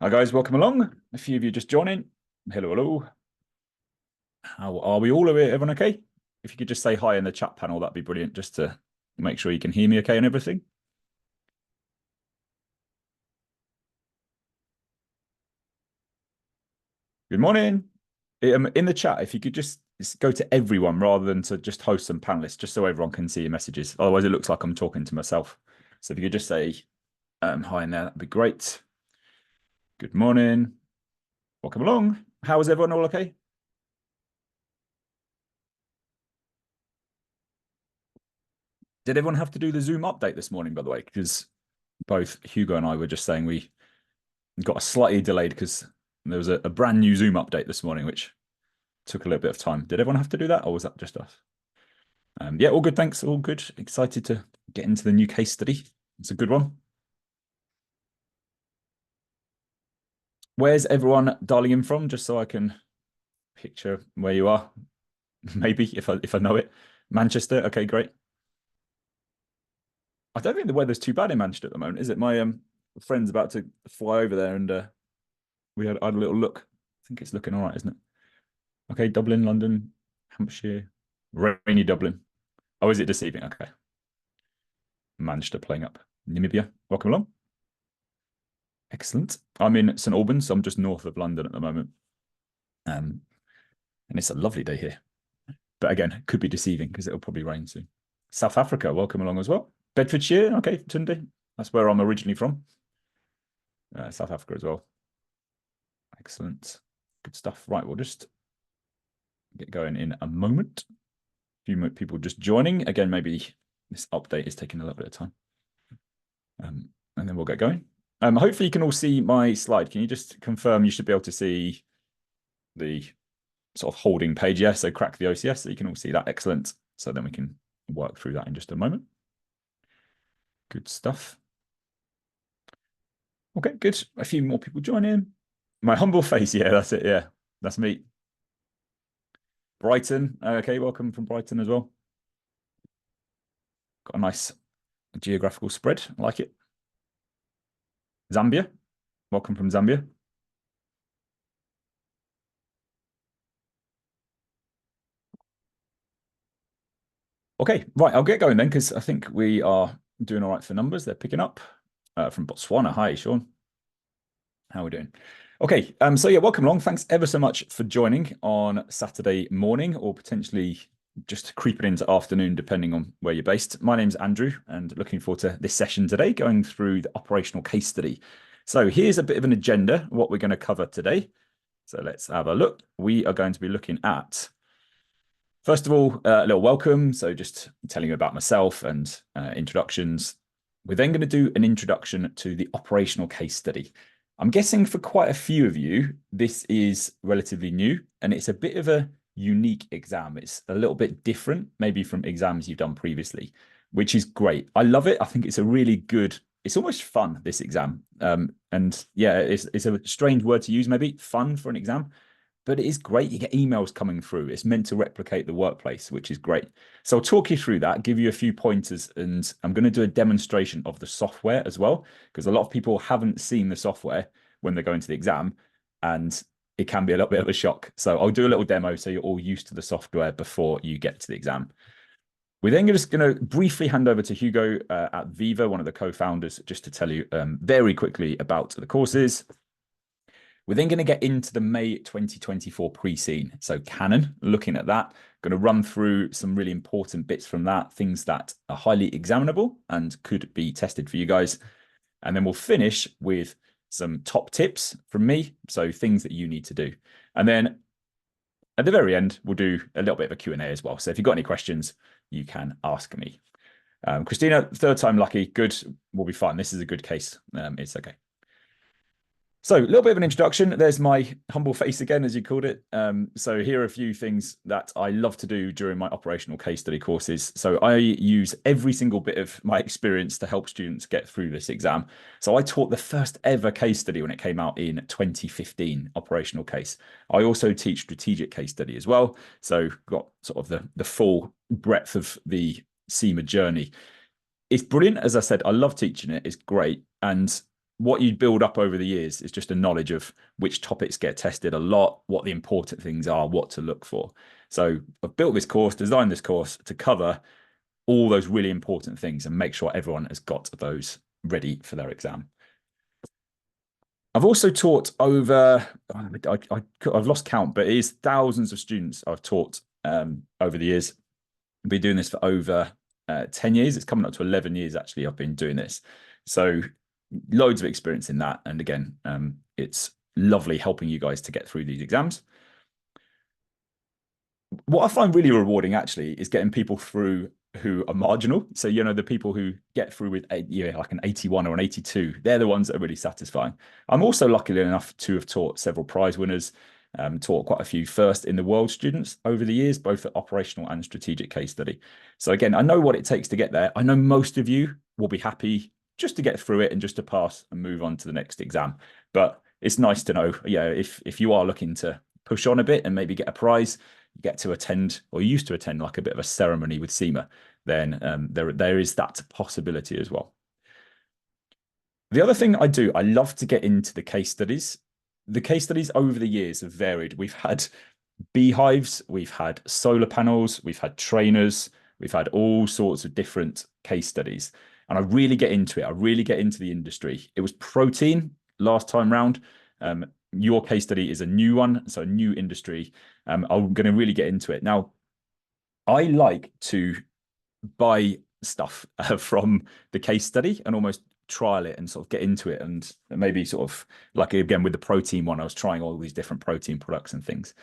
Hi guys, welcome along. A few of you just joining. Hello, hello. How are we all? Everyone okay? If you could just say hi in the chat panel, that'd be brilliant, just to make sure you can hear me okay and everything. Good morning. In the chat, if you could just go to everyone rather than to just host some panelists, just so everyone can see your messages. Otherwise, it looks like I'm talking to myself. So if you could just say hi in there, that'd be great. Good morning. Welcome along. How is everyone all okay? Did everyone have to do the Zoom update this morning, by the way? Because both Hugo and I were just saying we got a slightly delayed because there was a brand new Zoom update this morning, which took a little bit of time. Did everyone have to do that, or was that just us? Yeah, all good, thanks. All good. Excited to get into the new case study. It's a good one. Where's everyone dialing in from, just so I can picture where you are? Maybe if I know it. Manchester. Okay, great. I don't think the weather's too bad in Manchester at the moment, is it? My friend's about to fly over there, and I had a little look. I think it's looking all right, isn't it? Okay, Dublin, London, Hampshire, rainy Dublin. Oh, is it deceiving? Okay. Manchester playing up. Namibia, welcome along. Excellent. I'm in St Albans, so I'm just north of London at the moment. And it's a lovely day here. But again, it could be deceiving because it'll probably rain soon. South Africa, welcome along as well. Bedfordshire, okay, Tunde. That's where I'm originally from. South Africa as well. Excellent. Good stuff. Right, we'll just get going in a moment. A few more people just joining. Again, maybe this update is taking a little bit of time. And then we'll get going. Hopefully you can all see my slide. Can you just confirm you should be able to see the sort of holding page? Yeah, so crack the OCS so you can all see that. Excellent. So then we can work through that in just a moment. Good stuff. Okay, good. A few more people join in. My humble face. Yeah, that's it. Yeah, that's me. Brighton. Okay, welcome from Brighton as well. Got a nice geographical spread. I like it. Zambia. Welcome from Zambia. Okay, right. I'll get going then because I think we are doing all right for numbers. They're picking up from Botswana. Hi, Sean. How are we doing? Okay, so yeah, welcome along. Thanks ever so much for joining on Saturday morning or potentially just creeping into afternoon, depending on where you're based. My name's Andrew and looking forward to this session today, going through the operational case study. So here's a bit of an agenda, what we're going to cover today. So let's have a look. We are going to be looking at, first of all, a little welcome. So just telling you about myself and introductions. We're then going to do an introduction to the operational case study. I'm guessing for quite a few of you, this is relatively new and it's a bit of a unique exam. It's a little bit different, maybe from exams you've done previously, which is great. I love it. I think it's a really good, it's almost fun, this exam. And yeah, it's a strange word to use, maybe fun for an exam, but it is great. You get emails coming through. It's meant to replicate the workplace, which is great. So I'll talk you through that, give you a few pointers, and I'm going to do a demonstration of the software as well, because a lot of people haven't seen the software when they're going to the exam, and it can be a little bit of a shock. So I'll do a little demo so you're all used to the software before you get to the exam. We're then just going to briefly hand over to Hugo at Viva, one of the co-founders, just to tell you very quickly about the courses. We're then going to get into the May 2024 pre-scene. So Canon, looking at that, going to run through some really important bits from that, things that are highly examinable and could be tested for you guys. And then we'll finish with some top tips from me. So things that you need to do. And then at the very end, we'll do a little bit of a Q&A as well. So if you've got any questions, you can ask me. Christina, third time lucky. Good. We'll be fine. This is a good case. It's okay. So a little bit of an introduction. There's my humble face again, as you called it. So here are a few things that I love to do during my operational case study courses. So I use every single bit of my experience to help students get through this exam. So I taught the first ever case study when it came out in 2015, operational case. I also teach strategic case study as well. So got sort of the full breadth of the CIMA journey. It's brilliant. As I said, I love teaching it. It's great. And what you build up over the years is just a knowledge of which topics get tested a lot, what the important things are, what to look for. So I've built this course, designed this course to cover all those really important things and make sure everyone has got those ready for their exam. I've also taught over, I've lost count, but it is thousands of students I've taught over the years. I've been doing this for over 10 years. It's coming up to 11 years, actually, I've been doing this. So loads of experience in that. And again, it's lovely helping you guys to get through these exams. What I find really rewarding, actually, is getting people through who are marginal. So, you know, the people who get through with like an 81 or an 82, they're the ones that are really satisfying. I'm also lucky enough to have taught several prize winners, taught quite a few first in the world students over the years, both at operational and strategic case study. So again, I know what it takes to get there. I know most of you will be happy just to get through it and just to pass and move on to the next exam. But it's nice to know, if you are looking to push on a bit and maybe get a prize, you get to attend, or you used to attend, like a bit of a ceremony with CIMA, then there is that possibility as well. The other thing I do, I love to get into the case studies. The case studies over the years have varied. We've had beehives, we've had solar panels, we've had trainers, we've had all sorts of different case studies. And I really get into it. I really get into the industry. It was protein last time round. Your case study is a new one, so a new industry. I'm going to really get into it. Now, I like to buy stuff from the case study and almost trial it and sort of get into it, and maybe sort of like, again, with the protein one, I was trying all these different protein products and things.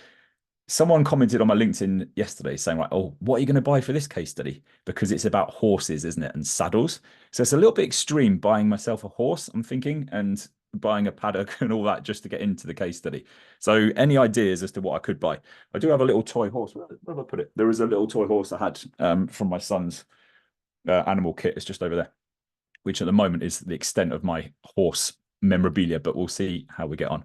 Someone commented on my LinkedIn yesterday saying, like, oh, what are you going to buy for this case study? Because it's about horses, isn't it? And saddles. So it's a little bit extreme buying myself a horse, I'm thinking, and buying a paddock and all that just to get into the case study. So any ideas as to what I could buy? I do have a little toy horse. Where have I put it? There is a little toy horse I had from my son's animal kit. It's just over there, which at the moment is the extent of my horse memorabilia, but we'll see how we get on.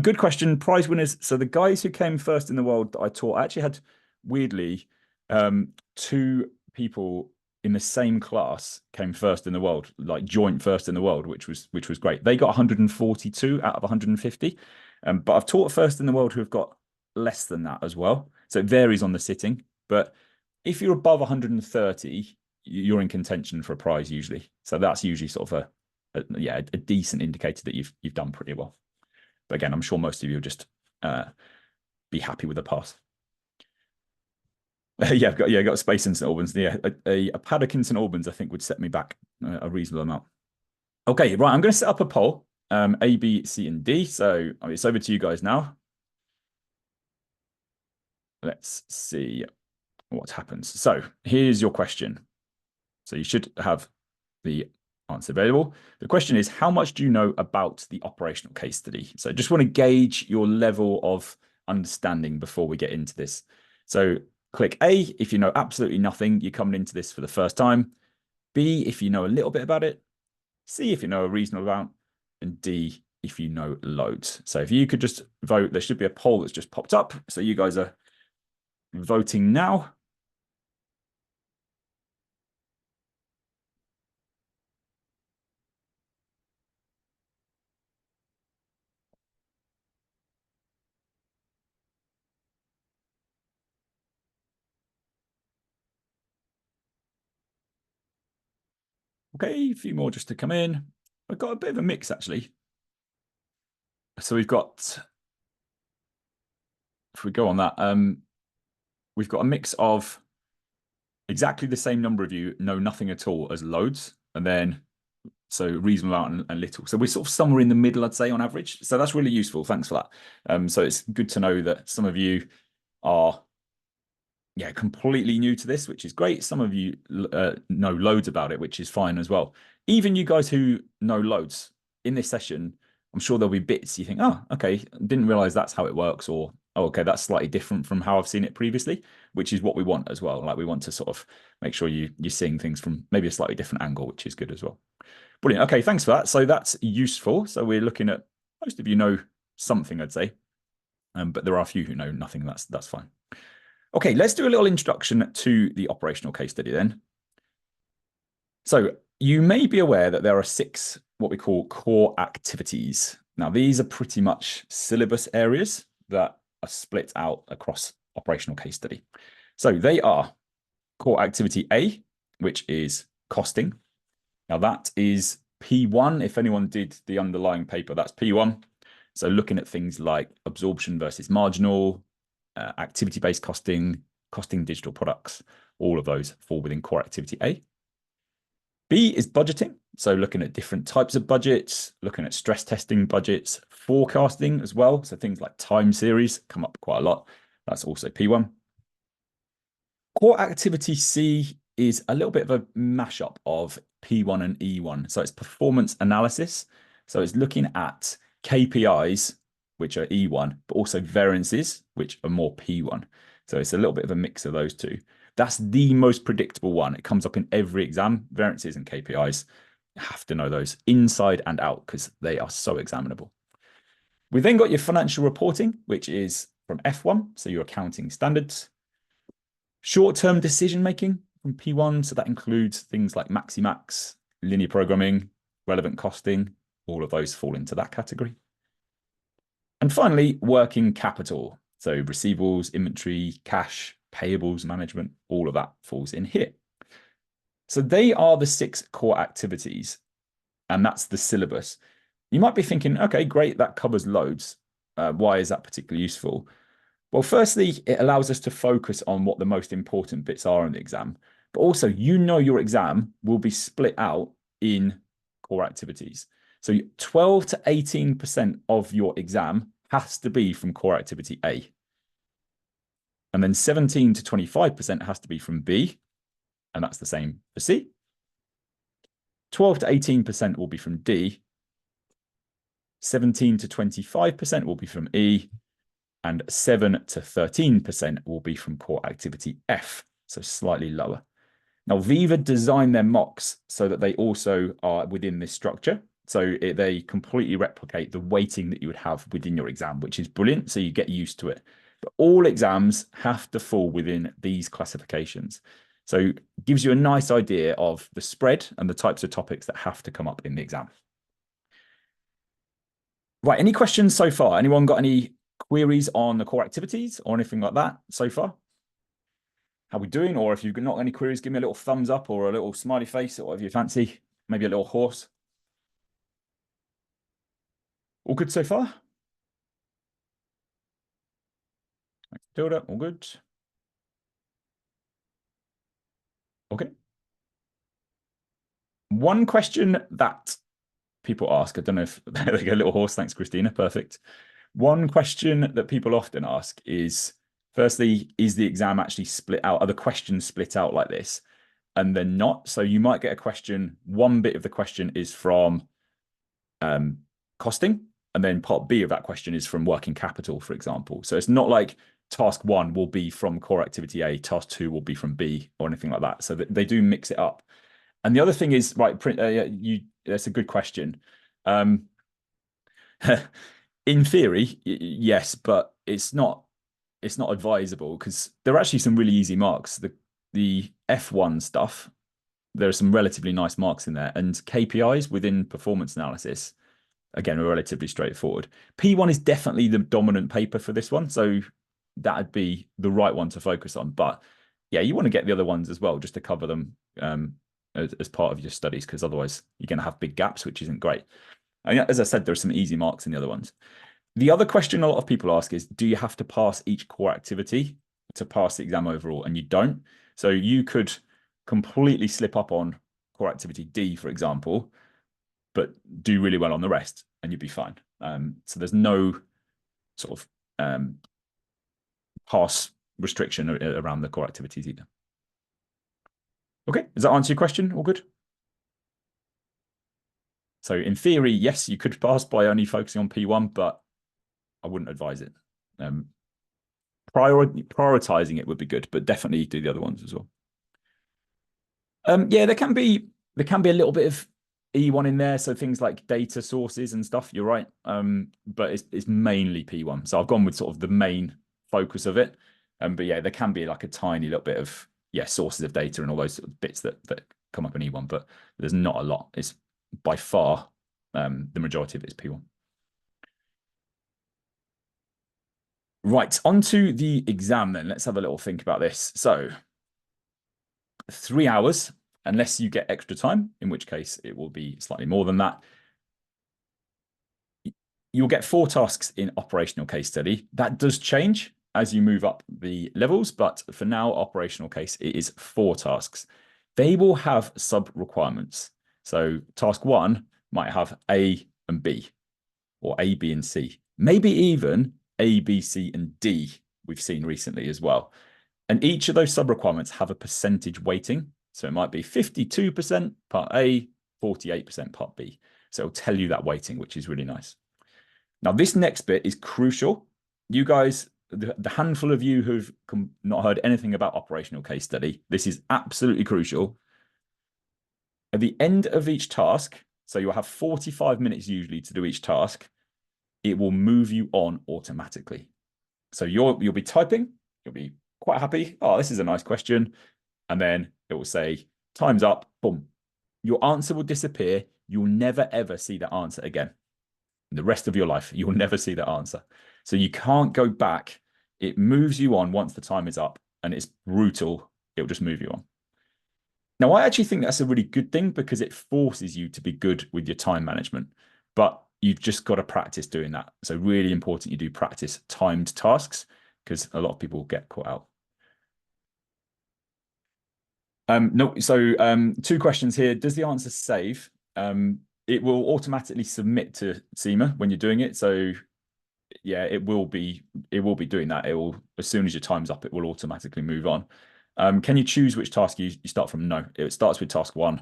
Good question. Prize winners. So the guys who came first in the world that I taught, I actually had, weirdly, two people in the same class came first in the world, like joint first in the world, which was great. They got 142 out of 150. But I've taught first in the world who have got less than that as well. So it varies on the sitting. But if you're above 130, you're in contention for a prize usually. So that's usually sort of a decent indicator that you've done pretty well. But again, I'm sure most of you will just be happy with the pass. Yeah, I've got space in St Albans. Yeah, a paddock in St Albans, I think, would set me back a reasonable amount. Okay, right. I'm going to set up a poll, A, B, C, and D. So it's over to you guys now. Let's see what happens. So here's your question. So you should have the answer available. The question is, how much do you know about the operational case study? So I just want to gauge your level of understanding before we get into this. So click A if you know absolutely nothing, you're coming into this for the first time. B if you know a little bit about it. C if you know a reasonable amount. And D if you know loads. So if you could just vote, there should be a poll that's just popped up. So you guys are voting now. Okay, a few more just to come in. I've got a bit of a mix, actually. So we've got, if we go on that, we've got a mix of exactly the same number of you know nothing at all as loads, and then so reasonable amount and little. So we're sort of somewhere in the middle, I'd say, on average. So that's really useful. Thanks for that. So it's good to know that some of you are completely new to this, which is great. Some of you know loads about it, which is fine as well. Even you guys who know loads in this session, I'm sure there'll be bits you think, oh, okay, didn't realize that's how it works, or oh, okay, that's slightly different from how I've seen it previously, which is what we want as well. Like, we want to sort of make sure you're seeing things from maybe a slightly different angle, which is good as well. Brilliant. Okay, thanks for that. So that's useful. So we're looking at, most of you know something, I'd say, but there are a few who know nothing. That's fine. Okay, let's do a little introduction to the operational case study then. So you may be aware that there are 6 what we call core activities. Now, these are pretty much syllabus areas that are split out across operational case study. So they are core activity A, which is costing. Now, that is P1. If anyone did the underlying paper, that's P1. So looking at things like absorption versus marginal, activity-based costing, costing digital products, all of those fall within core activity A. B is budgeting. So looking at different types of budgets, looking at stress testing budgets, forecasting as well. So things like time series come up quite a lot. That's also P1. Core activity C is a little bit of a mashup of P1 and E1. So it's performance analysis. So it's looking at KPIs, which are E1, but also variances, which are more P1. So it's a little bit of a mix of those two. That's the most predictable one. It comes up in every exam, variances and KPIs. You have to know those inside and out because they are so examinable. We then got your financial reporting, which is from F1, so your accounting standards. Short-term decision-making from P1, so that includes things like Maximax, linear programming, relevant costing, all of those fall into that category. And finally, working capital. So receivables, inventory, cash, payables management, all of that falls in here. So they are the 6 core activities, and that's the syllabus. You might be thinking, okay, great, that covers loads. Why is that particularly useful? Well, firstly, it allows us to focus on what the most important bits are in the exam, but also your exam will be split out in core activities. So 12 to 18% of your exam has to be from core activity A. And then 17 to 25% has to be from B, and that's the same for C. 12 to 18% will be from D. 17 to 25% will be from E, and 7 to 13% will be from core activity F, so slightly lower. Now, Viva designed their mocks so that they also are within this structure. So they completely replicate the weighting that you would have within your exam, which is brilliant. So you get used to it. But all exams have to fall within these classifications. So it gives you a nice idea of the spread and the types of topics that have to come up in the exam. Right, any questions so far? Anyone got any queries on the core activities or anything like that so far? How we doing? Or if you've not any queries, give me a little thumbs up or a little smiley face or whatever you fancy. Maybe a little horse. All good so far? Tilda, all good. Okay. One question that people ask, I don't know if they get a little horse. Thanks, Christina. Perfect. One question that people often ask is, firstly, is the exam actually split out? Are the questions split out like this? And then not. So you might get a question, one bit of the question is from costing, and then part B of that question is from working capital, for example. So it's not like task 1 will be from core activity A, task 2 will be from B, or anything like that. So they do mix it up. And the other thing is, right, that's a good question. In theory, yes, but it's not advisable because there are actually some really easy marks. The F1 stuff, there are some relatively nice marks in there, and KPIs within performance analysis, again, are relatively straightforward. P1 is definitely the dominant paper for this one, so that'd be the right one to focus on. But yeah, you want to get the other ones as well, just to cover them as part of your studies, because otherwise you're going to have big gaps, which isn't great. And as I said, there's some easy marks in the other ones. The other question a lot of people ask is, do you have to pass each core activity to pass the exam overall? And you don't. So you could completely slip up on core activity D, for example, but do really well on the rest and you'd be fine. So there's no sort of pass restriction around the core activities either. Okay, does that answer your question? All good? So in theory, yes, you could pass by only focusing on P1, but I wouldn't advise it. Prioritizing it would be good, but definitely do the other ones as well. Yeah, there can be a little bit of E1 in there, so things like data sources and stuff. You're right, but it's mainly P1. So I've gone with sort of the main focus of it. But yeah, there can be like a tiny little bit of sources of data and all those sort of bits that come up in E1, but there's not a lot. It's by far the majority of it is P1. Right, onto the exam then. Let's have a little think about this. So 3 hours, unless you get extra time, in which case it will be slightly more than that. You'll get 4 tasks in operational case study. That does change as you move up the levels, but for now, operational case, it is 4 tasks. They will have sub-requirements. So task 1 might have A and B, or A, B, and C. Maybe even A, B, C, and D we've seen recently as well. And each of those sub-requirements have a percentage weighting. So it might be 52% part A, 48% part B. So it'll tell you that weighting, which is really nice. Now, this next bit is crucial. You guys, the handful of you who've not heard anything about operational case study, this is absolutely crucial. At the end of each task, so you'll have 45 minutes usually to do each task, it will move you on automatically. So you'll be typing, you'll be quite happy. Oh, this is a nice question. And then it will say, time's up, boom. Your answer will disappear. You'll never, ever see that answer again. In the rest of your life, you'll never see that answer. So you can't go back. It moves you on once the time is up, and it's brutal. It'll just move you on. Now, I actually think that's a really good thing because it forces you to be good with your time management, but you've just got to practice doing that. So really important you do practice timed tasks because a lot of people get caught out. No, so 2 questions here. Does the answer save? It will automatically submit to CIMA when you're doing it. So yeah, it will be doing that. It will, as soon as your time's up, it will automatically move on. Can you choose which task you start from? No, it starts with task 1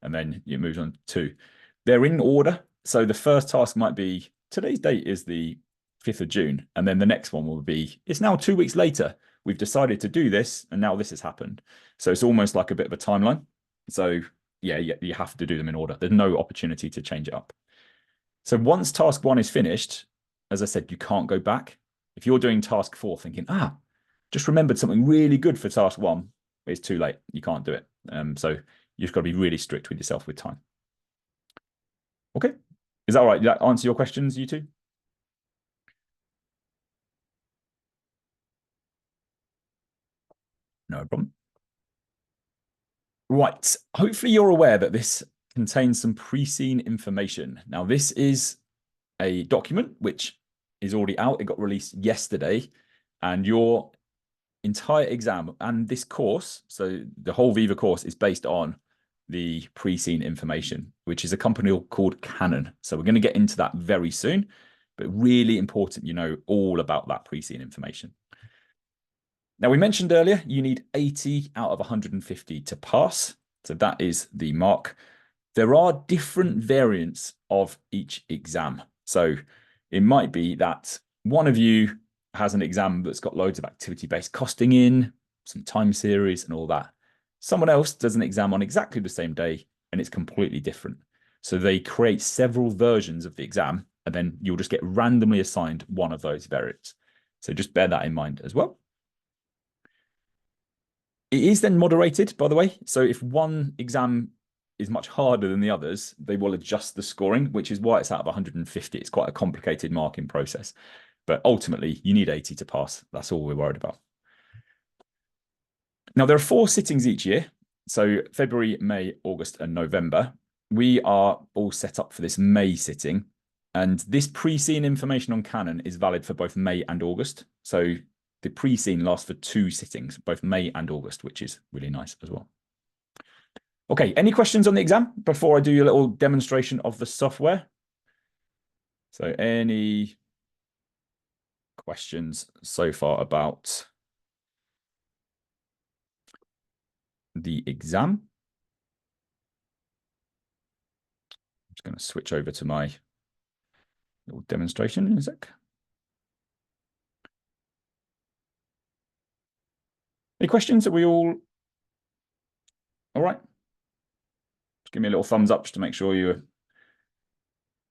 and then it moves on to 2. They're in order. So the first task might be, today's date is the 5th of June. And then the next one will be, it's now 2 weeks later. We've decided to do this and now this has happened. So it's almost like a bit of a timeline. So yeah, you have to do them in order. There's no opportunity to change it up. So once task 1 is finished, as I said, you can't go back. If you're doing task 4 thinking, just remembered something really good for task 1, it's too late. You can't do it. So you've got to be really strict with yourself with time. Okay. Is that all right? Did that answer your questions, you two? No problem. Right. Hopefully you're aware that this contains some pre-seen information. Now, this is a document which is already out. It got released yesterday, and your entire exam and this course, so the whole Viva course, is based on the pre-seen information, which is a company called Canon. So we're going to get into that very soon, but really important you know all about that pre-seen information. Now, we mentioned earlier, you need 80 out of 150 to pass. So that is the mark. There are different variants of each exam. So it might be that one of you has an exam that's got loads of activity-based costing in, some time series and all that. Someone else does an exam on exactly the same day and it's completely different. So they create several versions of the exam and then you'll just get randomly assigned one of those variants. So just bear that in mind as well. It is then moderated, by the way. So if one exam is much harder than the others, they will adjust the scoring, which is why it's out of 150. It's quite a complicated marking process. But ultimately, you need 80 to pass. That's all we're worried about. Now, there are 4 sittings each year. So February, May, August, and November. We are all set up for this May sitting. And this pre-seen information on Canon is valid for both May and August. So the pre-seen lasts for 2 sittings, both May and August, which is really nice as well. Okay, any questions on the exam before I do a little demonstration of the software? So any questions so far about the exam? I'm just going to switch over to my little demonstration in a sec. Any questions? Are we all right? Just give me a little thumbs up just to make sure you're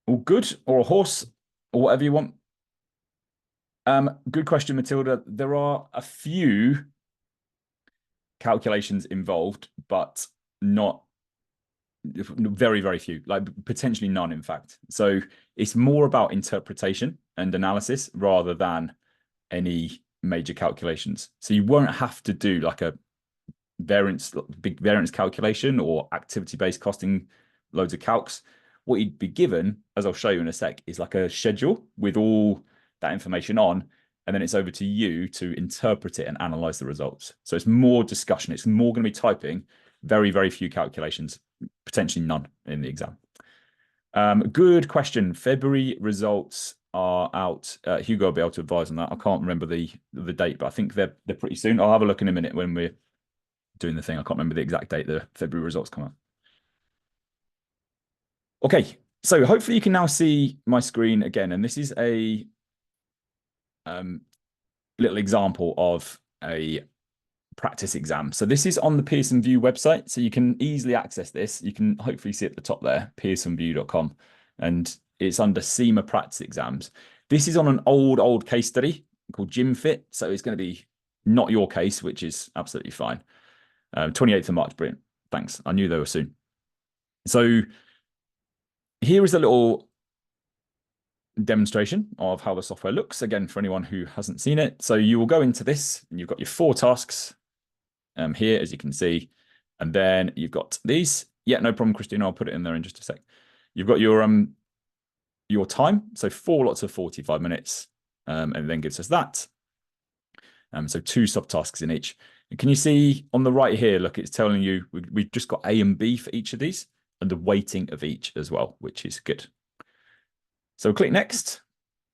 all good, or a horse, or whatever you want. Good question, Matilda. There are a few calculations involved, but not very, very few, like potentially none, in fact. So it's more about interpretation and analysis rather than any major calculations. So you won't have to do like a big variance calculation or activity-based costing, loads of calcs. What you'd be given, as I'll show you in a sec, is like a schedule with all that information on, and then it's over to you to interpret it and analyze the results. So it's more discussion. It's more going to be typing, very, very few calculations, potentially none in the exam. Good question. February results are out. Hugo will be able to advise on that. I can't remember the date, but I think they're pretty soon. I'll have a look in a minute when we're doing the thing. I can't remember the exact date the February results come out. Okay, so hopefully you can now see my screen again, and this is a little example of a practice exam. So this is on the Pearson VUE website, so you can easily access this. You can hopefully see at the top there, pearsonvue.com, and it's under CIMA practice exams. This is on an old case study called GymFit, so it's going to be not your case, which is absolutely fine. 28th of March, brilliant. Thanks. I knew they were soon. So here is a little demonstration of how the software looks, again, for anyone who hasn't seen it. So you will go into this, and you've got your 4 tasks here, as you can see, and then you've got these. Yeah, no problem, Christina. I'll put it in there in just a sec. You've got your time, so 4 lots of 45 minutes, and it then gives us that. So 2 subtasks in each. And can you see on the right here, look, it's telling you we've just got A and B for each of these and the weighting of each as well, which is good. So click next.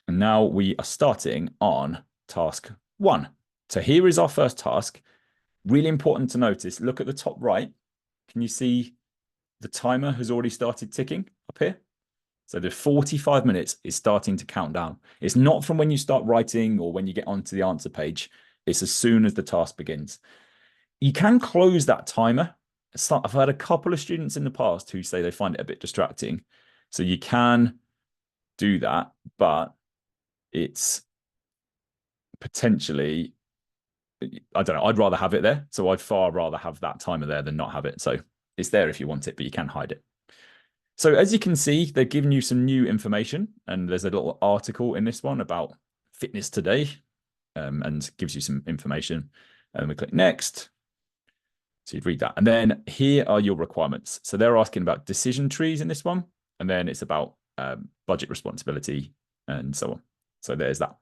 And now we are starting on task 1. So here is our first task. Really important to notice, look at the top right. Can you see the timer has already started ticking up here? So the 45 minutes is starting to count down. It's not from when you start writing or when you get onto the answer page. It's as soon as the task begins. You can close that timer. I've had a couple of students in the past who say they find it a bit distracting. So you can do that, but it's potentially, I don't know, I'd rather have it there. So I'd far rather have that timer there than not have it. So it's there if you want it, but you can hide it. So as you can see, they've given you some new information, and there's a little article in this one about fitness today, and gives you some information. And we click next. So you'd read that. And then here are your requirements. So they're asking about decision trees in this one. And then it's about budget responsibility and so on. So there's that.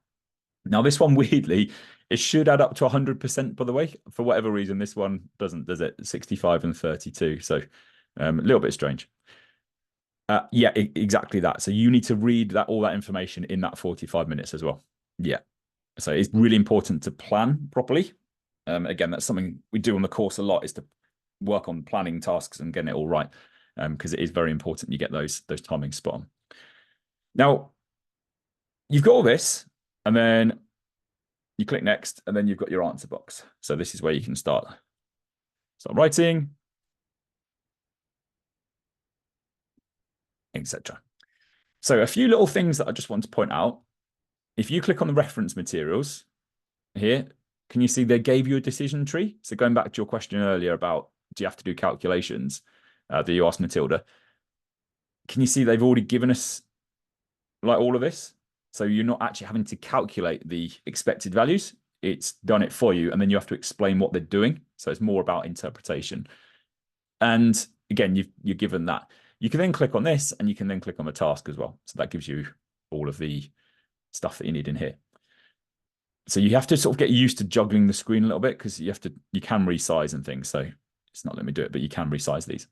Now this one, weirdly, it should add up to 100%, by the way. For whatever reason, this one doesn't, does it? 65 and 32. So a little bit strange. Yeah, exactly that. So you need to read all that information in that 45 minutes as well. Yeah. So it's really important to plan properly. Again, that's something we do on the course a lot, is to work on planning tasks and getting it all right, because it is very important you get those timings spot on. Now, you've got all this, and then you click next, and then you've got your answer box. So this is where you can start writing, etc. So a few little things that I just want to point out. If you click on the reference materials here, can you see they gave you a decision tree? So going back to your question earlier about, do you have to do calculations that you asked Matilda? Can you see they've already given us like all of this? So you're not actually having to calculate the expected values. It's done it for you, and then you have to explain what they're doing. So it's more about interpretation. And again, you're given that. You can then click on this, and you can then click on the task as well. So that gives you all of the stuff that you need in here. So you have to sort of get used to juggling the screen a little bit, because you can resize and things. So it's not letting me do it, but you can resize these.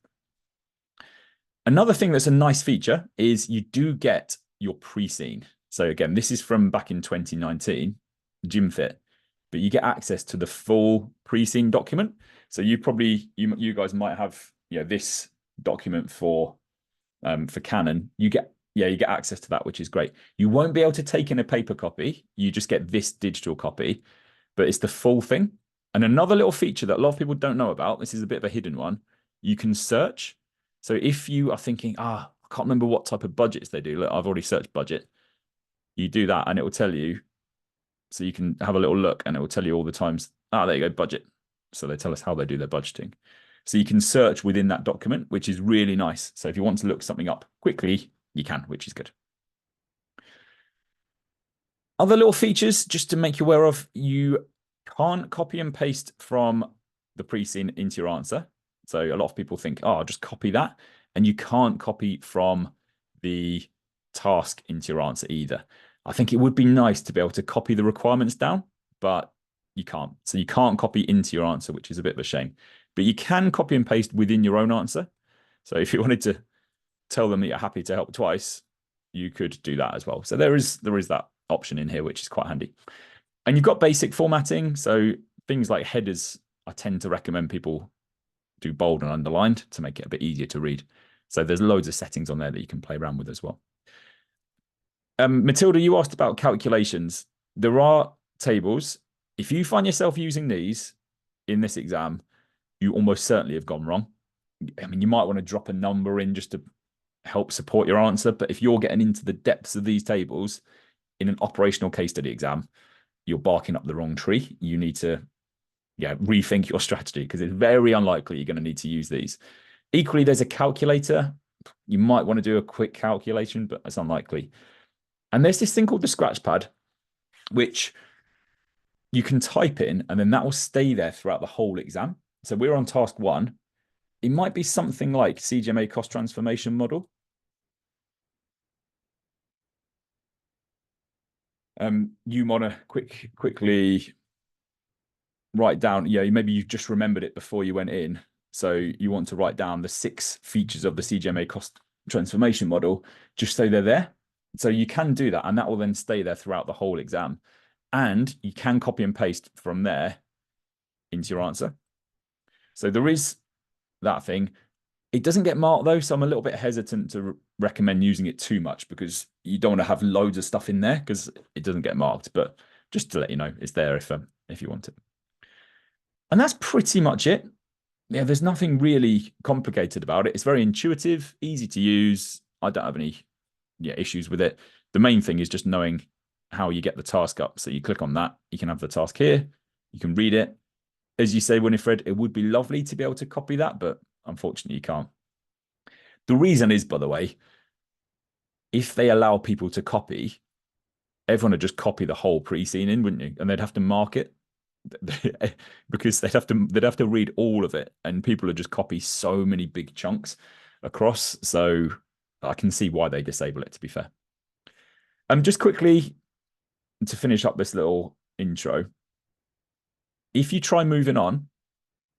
Another thing that's a nice feature is you do get your pre-scene. So again, this is from back in 2019, GymFit, but you get access to the full pre-scene document. So you guys might have, this document for Canon. You get access to that, which is great. You won't be able to take in a paper copy. You just get this digital copy, but it's the full thing. And another little feature that a lot of people don't know about, this is a bit of a hidden one, you can search. So if you are thinking, I can't remember what type of budgets they do. Look, I've already searched budget. You do that and it will tell you. So you can have a little look and it will tell you all the times, there you go, budget. So they tell us how they do their budgeting. So you can search within that document, which is really nice. So if you want to look something up quickly, you can, which is good. Other little features, just to make you aware of, you can't copy and paste from the pre-scene into your answer. So a lot of people think, oh, I'll just copy that. And you can't copy from the task into your answer either. I think it would be nice to be able to copy the requirements down, but you can't. So you can't copy into your answer, which is a bit of a shame. But you can copy and paste within your own answer. So if you wanted to tell them that you're happy to help twice, you could do that as well. So there is that option in here, which is quite handy. And you've got basic formatting. So things like headers, I tend to recommend people do bold and underlined to make it a bit easier to read. So there's loads of settings on there that you can play around with as well. Matilda, you asked about calculations. There are tables. If you find yourself using these in this exam, you almost certainly have gone wrong. I mean, you might want to drop a number in just to help support your answer. But if you're getting into the depths of these tables in an operational case study exam, you're barking up the wrong tree. You need to rethink your strategy because it's very unlikely you're going to need to use these. Equally, there's a calculator. You might want to do a quick calculation, but it's unlikely. And there's this thing called the scratch pad, which you can type in and then that will stay there throughout the whole exam. So we're on task 1. It might be something like CGMA cost transformation model. You want to quickly write down, maybe you've just remembered it before you went in. So you want to write down the 6 features of the CGMA cost transformation model, just so they're there. So you can do that, and that will then stay there throughout the whole exam. And you can copy and paste from there into your answer. So there is that thing. It doesn't get marked though, so I'm a little bit hesitant to recommend using it too much because you don't want to have loads of stuff in there because it doesn't get marked. But just to let you know, it's there if you want it. And that's pretty much it. Yeah, there's nothing really complicated about it. It's very intuitive, easy to use. I don't have any issues with it. The main thing is just knowing how you get the task up. So you click on that, you can have the task here, you can read it. As you say, Winifred, it would be lovely to be able to copy that, but unfortunately you can't. The reason is, by the way, if they allow people to copy, everyone would just copy the whole pre-scene in, wouldn't you? And they'd have to mark it because they'd have to read all of it, and people would just copy so many big chunks across. So I can see why they disable it, to be fair. Just quickly to finish up this little intro, if you try moving on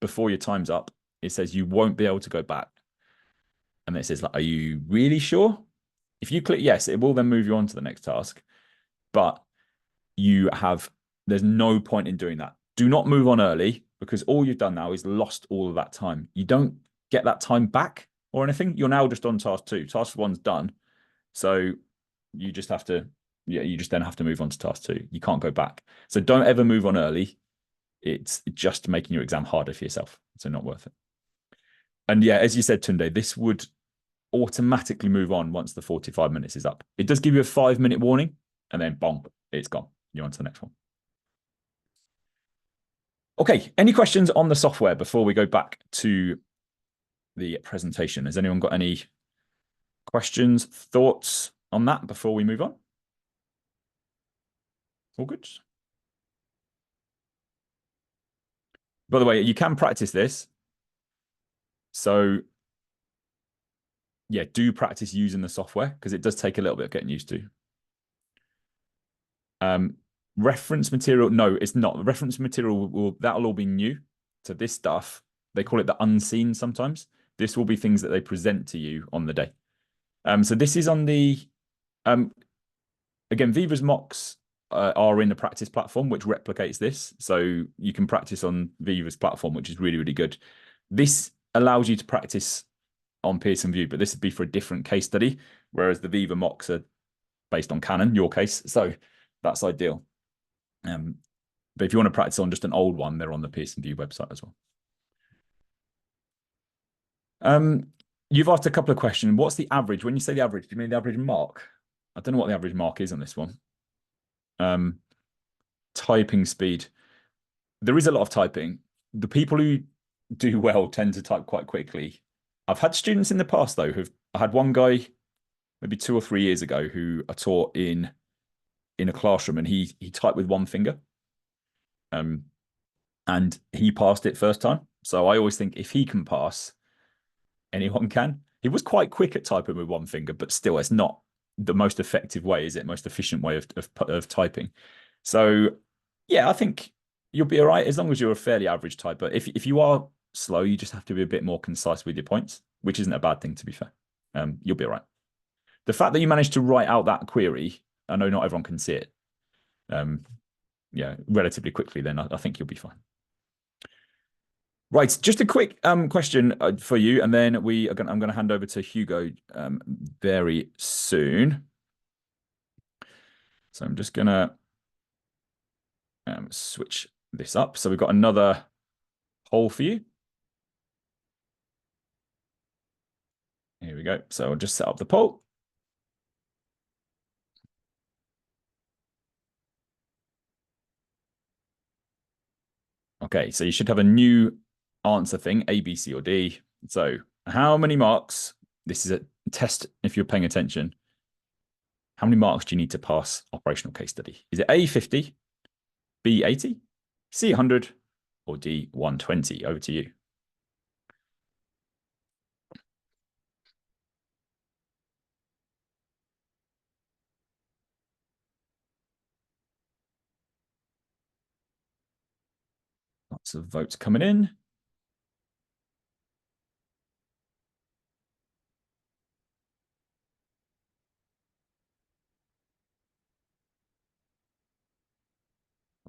before your time's up, it says you won't be able to go back. And then it says, like, are you really sure? If you click yes, it will then move you on to the next task. But there's no point in doing that. Do not move on early because all you've done now is lost all of that time. You don't get that time back or anything. You're now just on task 2. Task 1's done. So you just have to, you just then have to move on to task 2. You can't go back. So don't ever move on early. It's just making your exam harder for yourself. So not worth it. And as you said, Tunde, this would automatically move on once the 45 minutes is up. It does give you a 5-minute warning and then bonk, it's gone. You're on to the next one. Okay, any questions on the software before we go back to the presentation? Has anyone got any questions, thoughts on that before we move on? All good. By the way, you can practice this. So do practice using the software because it does take a little bit of getting used to. Reference material, no, it's not. Reference material that'll all be new. So this stuff, they call it the unseen sometimes. This will be things that they present to you on the day. So this is on the again, Viva's mocks are in the practice platform, which replicates this. So you can practice on Viva's platform, which is really, really good. This allows you to practice on Pearson VUE, but this would be for a different case study, whereas the Viva mocks are based on Canon, your case. So that's ideal. But if you want to practice on just an old one, they're on the Pearson VUE website as well. You've asked a couple of questions. What's the average? When you say the average, do you mean the average mark? I don't know what the average mark is on this one. Typing speed. There is a lot of typing. The people who do well tend to type quite quickly. I've had students in the past though I had one guy maybe 2 or 3 years ago who I taught in a classroom, and he typed with one finger. And he passed it first time. So I always think if he can pass, anyone can. He was quite quick at typing with one finger, but still, it's not the most effective way, is it? Most efficient way of typing. So yeah, I think you'll be all right as long as you're a fairly average typer. If you are slow, you just have to be a bit more concise with your points, which isn't a bad thing, to be fair. You'll be all right. The fact that you managed to write out that query, I know not everyone can see it. Yeah, relatively quickly, then I think you'll be fine. Right, just a quick question for you, and then I'm going to hand over to Hugo very soon. So I'm just going to switch this up. So we've got another poll for you. Here we go. So I'll just set up the poll. Okay, so you should have a new answer thing, A, B, C, or D. So how many marks? This is a test if you're paying attention. How many marks do you need to pass operational case study? Is it A, 50, B, 80, C, 100, or D, 120? Over to you. Lots of votes coming in.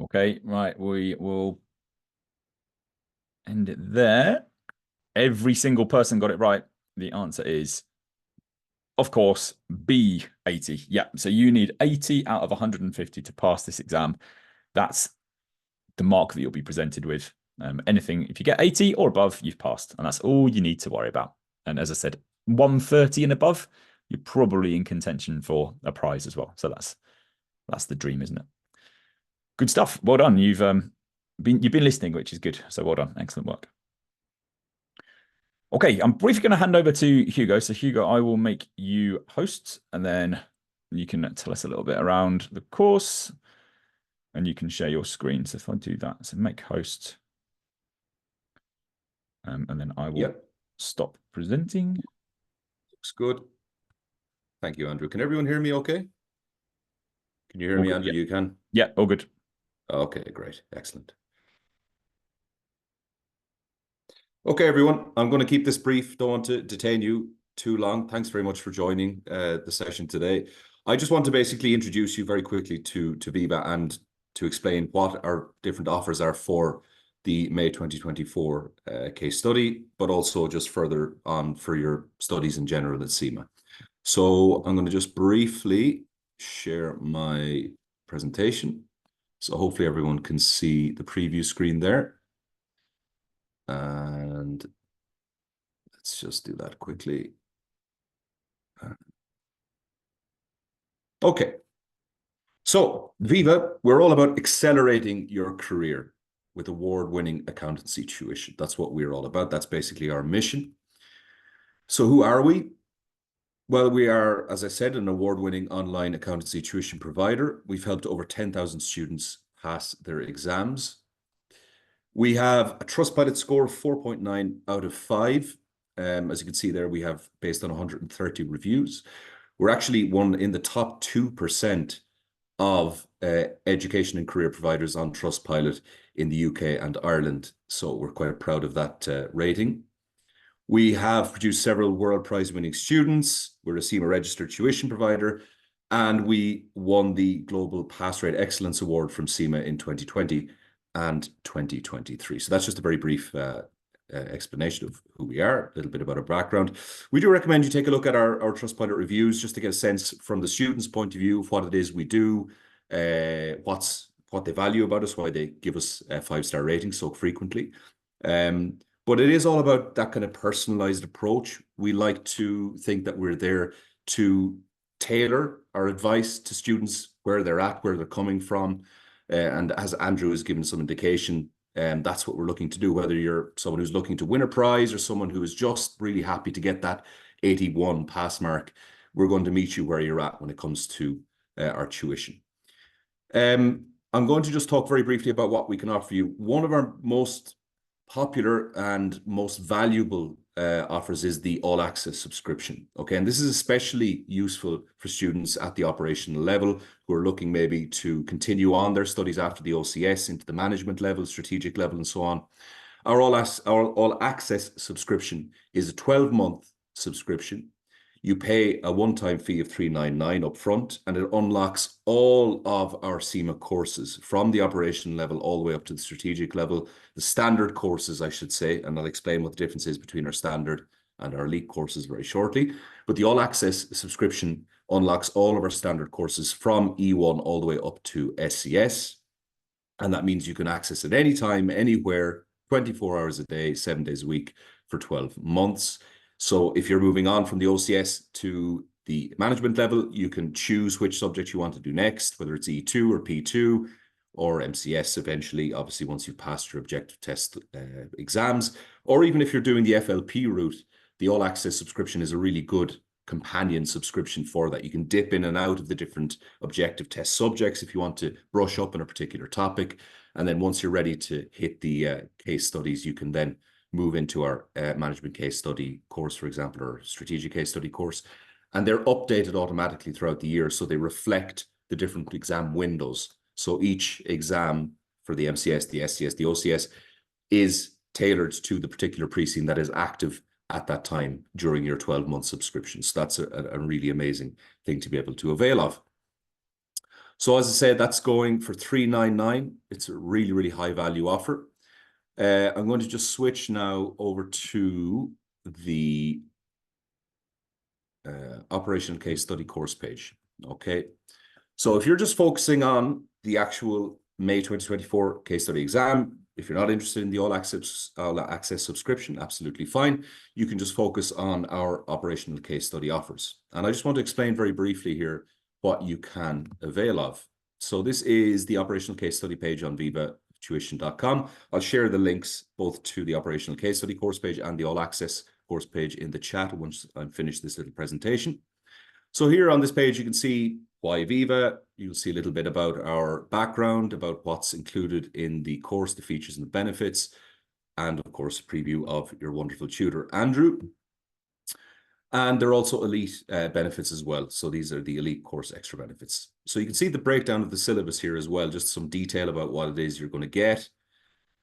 Okay, right, we will end it there. Every single person got it right. The answer is, of course, B, 80. Yeah, so you need 80 out of 150 to pass this exam. That's the mark that you'll be presented with. Anything, if you get 80 or above, you've passed, and that's all you need to worry about. And as I said, 130 and above, you're probably in contention for a prize as well. So that's the dream, isn't it? Good stuff. Well done. You've been listening, which is good. So well done. Excellent work. Okay, I'm briefly going to hand over to Hugo. So Hugo, I will make you host, and then you can tell us a little bit around the course, and you can share your screen. So if I do that, so make host, and then I will stop presenting. Looks good. Thank you, Andrew. Can everyone hear me okay? Can you hear me, Andrew? Yeah. You can? Yeah, all good. Okay, great. Excellent. Okay, everyone. I'm going to keep this brief. Don't want to detain you too long. Thanks very much for joining the session today. I just want to basically introduce you very quickly to Viva and to explain what our different offers are for the May 2024 case study, but also just further on for your studies in general at CIMA. So I'm going to just briefly share my presentation. So hopefully everyone can see the preview screen there. And let's just do that quickly. Okay. So Viva, we're all about accelerating your career with award-winning accountancy tuition. That's what we're all about. That's basically our mission. So who are we? Well, we are, as I said, an award-winning online accountancy tuition provider. We've helped over 10,000 students pass their exams. We have a Trustpilot score of 4.9 out of 5. As you can see there, we have based on 130 reviews. We're actually one in the top 2% of education and career providers on Trustpilot in the UK and Ireland. So we're quite proud of that rating. We have produced several World Prize winning students. We're a CIMA registered tuition provider, and we won the Global Pass Rate Excellence Award from CIMA in 2020 and 2023. So that's just a very brief explanation of who we are, a little bit about our background. We do recommend you take a look at our Trustpilot reviews just to get a sense from the students' point of view of what it is we do, what they value about us, why they give us a 5-star rating so frequently. But it is all about that kind of personalized approach. We like to think that we're there to tailor our advice to students where they're at, where they're coming from. And as Andrew has given some indication, That's what we're looking to do, whether you're someone who's looking to win a prize or someone who is just really happy to get that 81 pass mark. We're going to meet you where you're at when it comes to our tuition. I'm going to just talk very briefly about what we can offer you. One of our most popular and most valuable offers is the All Access subscription. Okay, and this is especially useful for students at the operational level who are looking maybe to continue on their studies after the OCS into the management level, strategic level, and so on. Our All Access subscription is a 12-month subscription. You pay a one-time fee of $399 up front, and it unlocks all of our CIMA courses from the operational level all the way up to the strategic level, the standard courses, I should say, and I'll explain what the difference is between our standard and our elite courses very shortly. But the All Access subscription unlocks all of our standard courses from E1 all the way up to SCS. And that means you can access it anytime, anywhere, 24 hours a day, 7 days a week for 12 months. So if you're moving on from the OCS to the management level, you can choose which subject you want to do next, whether it's E2 or P2 or MCS eventually, obviously once you've passed your objective test exams. Or even if you're doing the FLP route, the All Access subscription is a really good companion subscription for that. You can dip in and out of the different objective test subjects if you want to brush up on a particular topic. And then once you're ready to hit the case studies, you can then move into our management case study course, for example, or strategic case study course. And they're updated automatically throughout the year. So they reflect the different exam windows. So each exam for the MCS, the SCS, the OCS is tailored to the particular precinct that is active at that time during your 12-month subscription. So that's a really amazing thing to be able to avail of. So as I said, that's going for $399. It's a really, really high value offer. I'm going to just switch now over to the operational case study course page. Okay. So if you're just focusing on the actual May 2024 case study exam, if you're not interested in the All Access subscription, absolutely fine. You can just focus on our operational case study offers. And I just want to explain very briefly here what you can avail of. So this is the operational case study page on vivatuition.com. I'll share the links both to the operational case study course page and the All Access course page in the chat once I'm finished this little presentation. So here on this page, you can see why Viva. You'll see a little bit about our background, about what's included in the course, the features and the benefits, and of course, a preview of your wonderful tutor, Andrew. And there are also elite benefits as well. So these are the elite course extra benefits. So you can see the breakdown of the syllabus here as well, just some detail about what it is you're going to get.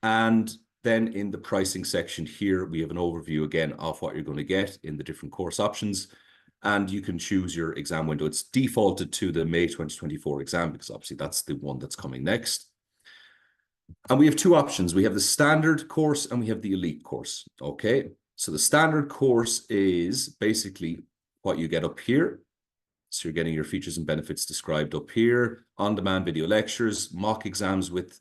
And then in the pricing section here, we have an overview again of what you're going to get in the different course options. And you can choose your exam window. It's defaulted to the May 2024 exam because obviously that's the one that's coming next. And we have two options. We have the standard course and we have the elite course. Okay. So the standard course is basically what you get up here. So you're getting your features and benefits described up here, on-demand video lectures, mock exams with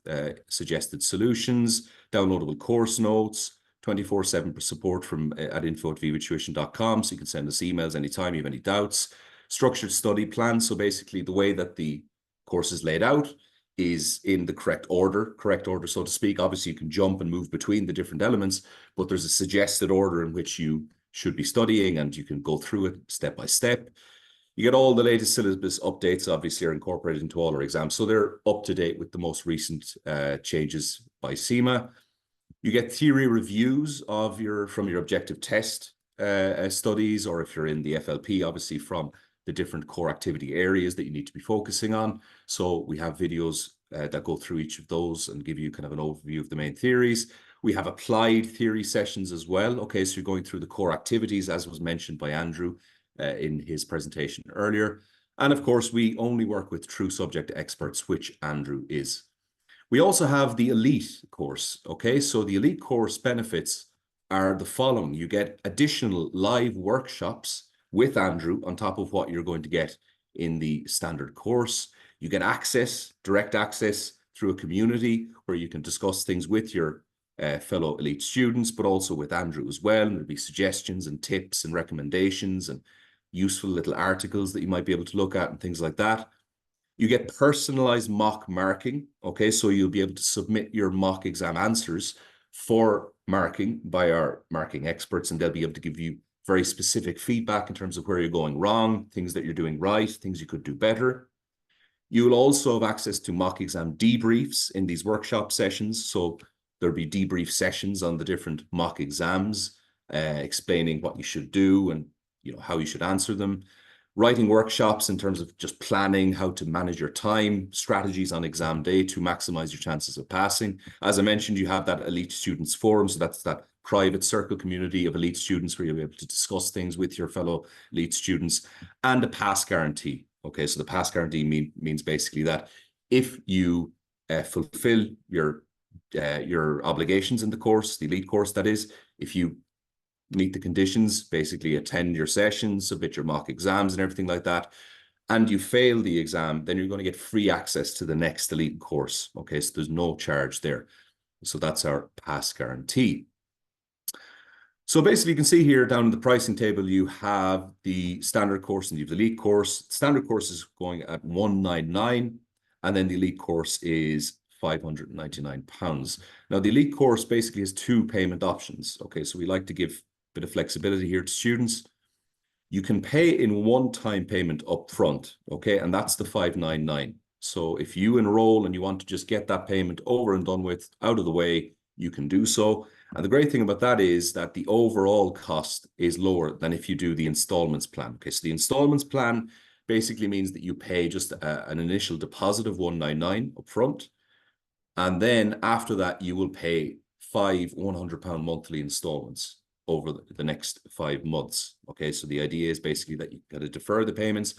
suggested solutions, downloadable course notes, 24/7 support from at info@vivatuition.com. So you can send us emails anytime you have any doubts. Structured study plan. So basically the way that the course is laid out is in the correct order, so to speak. Obviously you can jump and move between the different elements, but there's a suggested order in which you should be studying and you can go through it step by step. You get all the latest syllabus updates, obviously, are incorporated into all our exams. So they're up to date with the most recent changes by CIMA. You get theory reviews of from your objective test studies, or if you're in the FLP, obviously from the different core activity areas that you need to be focusing on. So we have videos that go through each of those and give you kind of an overview of the main theories. We have applied theory sessions as well. Okay, so you're going through the core activities, as was mentioned by Andrew in his presentation earlier. And of course, we only work with true subject experts, which Andrew is. We also have the elite course. Okay, so the elite course benefits are the following. You get additional live workshops with Andrew on top of what you're going to get in the standard course. You get access, direct access through a community where you can discuss things with your fellow elite students, but also with Andrew as well. And there'll be suggestions and tips and recommendations and useful little articles that you might be able to look at and things like that. You get personalized mock marking. Okay, so you'll be able to submit your mock exam answers for marking by our marking experts, and they'll be able to give you very specific feedback in terms of where you're going wrong, things that you're doing right, things you could do better. You will also have access to mock exam debriefs in these workshop sessions. So there'll be debrief sessions on the different mock exams, explaining what you should do and how you should answer them. Writing workshops in terms of just planning how to manage your time, strategies on exam day to maximize your chances of passing. As I mentioned, you have that elite students forum. So that's that private circle community of elite students where you'll be able to discuss things with your fellow elite students, and a pass guarantee. Okay, so the pass guarantee means basically that if you fulfill your obligations in the course, the elite course that is, if you meet the conditions, basically attend your sessions, submit your mock exams and everything like that, and you fail the exam, then you're going to get free access to the next elite course. Okay, so there's no charge there. So that's our pass guarantee. So basically, you can see here down in the pricing table, you have the standard course and you have the elite course. Standard course is going at £199, and then the elite course is £599. Now, the elite course basically has two payment options. Okay, so we like to give a bit of flexibility here to students. You can pay in one-time payment up front, okay, and that's the £599. So if you enroll and you want to just get that payment over and done with, out of the way, you can do so. And the great thing about that is that the overall cost is lower than if you do the installments plan. Okay, so the installments plan basically means that you pay just an initial deposit of £199 up front. And then after that, you will pay five £100 monthly installments over the next 5 months. Okay, so the idea is basically that you got to defer the payments.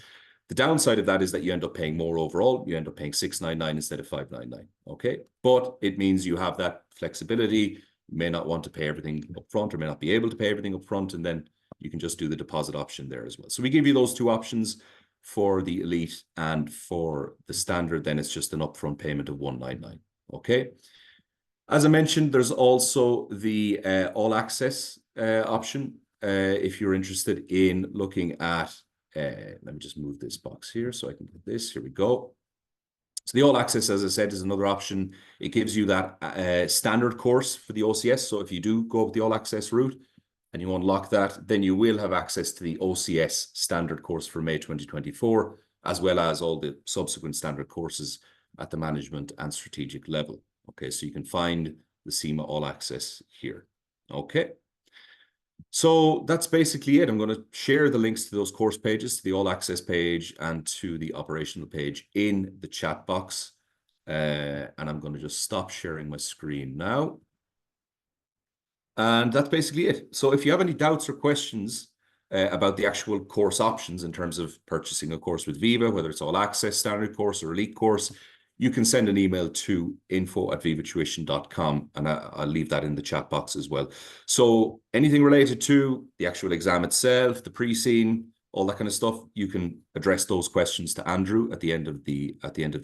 The downside of that is that you end up paying more overall. You end up paying $699 instead of $599. Okay, but it means you have that flexibility. You may not want to pay everything up front, or may not be able to pay everything up front, and then you can just do the deposit option there as well. So we give you those two options for the elite, and for the standard, then it's just an upfront payment of $199. Okay. As I mentioned, there's also the all access option. If you're interested in looking at, let me just move this box here so I can get this. Here we go. So the all access, as I said, is another option. It gives you that standard course for the OCS. So if you do go with the all access route and you unlock that, then you will have access to the OCS standard course for May 2024, as well as all the subsequent standard courses at the management and strategic level. Okay, so you can find the CIMA All Access here. Okay, so that's basically it. I'm going to share the links to those course pages, to the All Access page and to the operational page in the chat box. And I'm going to just stop sharing my screen now. And that's basically it. So if you have any doubts or questions about the actual course options in terms of purchasing a course with Viva, whether it's All Access, standard course, or elite course, you can send an email to info@vivatuition.com, and I'll leave that in the chat box as well. So anything related to the actual exam itself, the pre-scene, all that kind of stuff, you can address those questions to Andrew at the end of the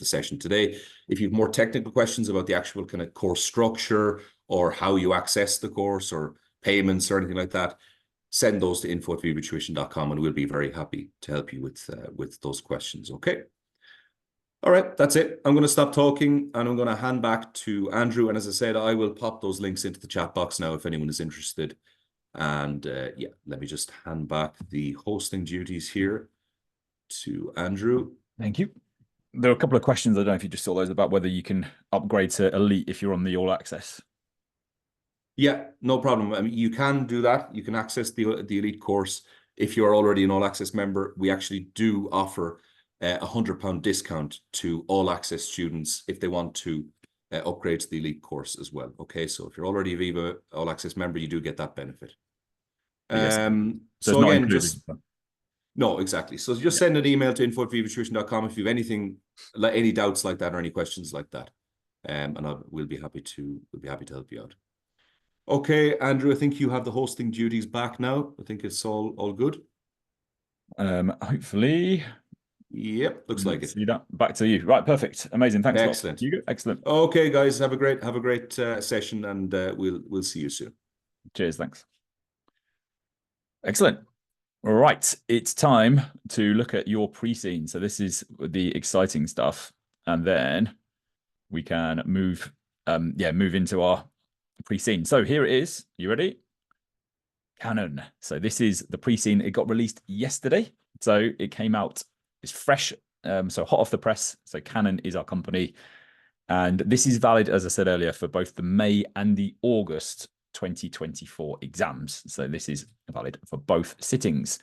session today. If you have more technical questions about the actual kind of course structure, or how you access the course, or payments, or anything like that, send those to info@vivatuition.com, and we'll be very happy to help you with those questions. Okay. All right, that's it. I'm going to stop talking and I'm going to hand back to Andrew. And as I said, I will pop those links into the chat box now if anyone is interested. And yeah, let me just hand back the hosting duties here to Andrew. Thank you. There are a couple of questions. I don't know if you just saw those about whether you can upgrade to elite if you're on the all access. Yeah, no problem. I mean, you can do that. You can access the elite course if you're already an all access member. We actually do offer £100 discount to all access students if they want to upgrade to the elite course as well. Okay, so if you're already a Viva all access member, you do get that benefit. Yes. So again, just no, exactly. So just send an email to info@vivatuition.com if you have anything, like any doubts like that or any questions like that, and we'll be happy to help you out. Okay, Andrew, I think you have the hosting duties back now. I think it's all good. Hopefully. Yep, looks like it. See that. Back to you. Right, perfect. Amazing. Thanks. Excellent. You go. Excellent. Okay, guys, have a great session, and we'll see you soon. Cheers. Thanks. Excellent. All right, it's time to look at your pre-scene. So this is the exciting stuff, and then we can move into our pre-scene. So here it is. You ready? Canon. So this is the pre-scene. It got released yesterday, so it came out. It's fresh, so hot off the press. So Canon is our company, and this is valid, as I said earlier, for both the May and the August 2024 exams. So this is valid for both sittings.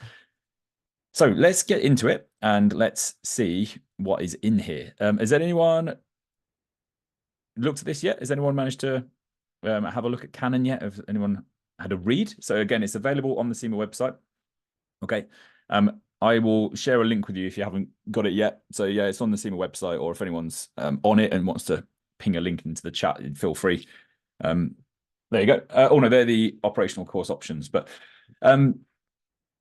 So let's get into it and let's see what is in here. Has anyone looked at this yet? Has anyone managed to have a look at Canon yet? Has anyone had a read? So again, it's available on the CIMA website. Okay. I will share a link with you if you haven't got it yet. So yeah, it's on the CIMA website, or if anyone's on it and wants to ping a link into the chat, feel free. There you go. Oh no, they're the operational course options, but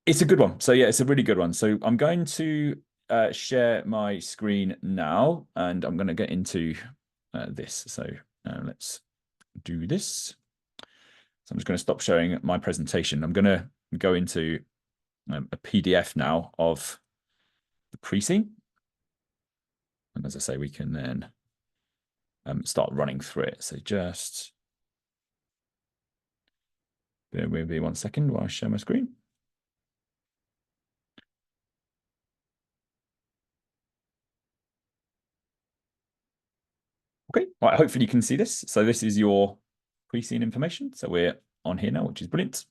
it's a good one. So yeah, it's a really good one. So I'm going to share my screen now, and I'm going to get into this. So let's do this. So I'm just going to stop showing my presentation. I'm going to go into a PDF now of the pre-scene. And as I say, we can then start running through it. So just bear with me 1 second while I share my screen. Okay, right, hopefully you can see this. So this is your pre-scene information. So we're on here now, which is brilliant.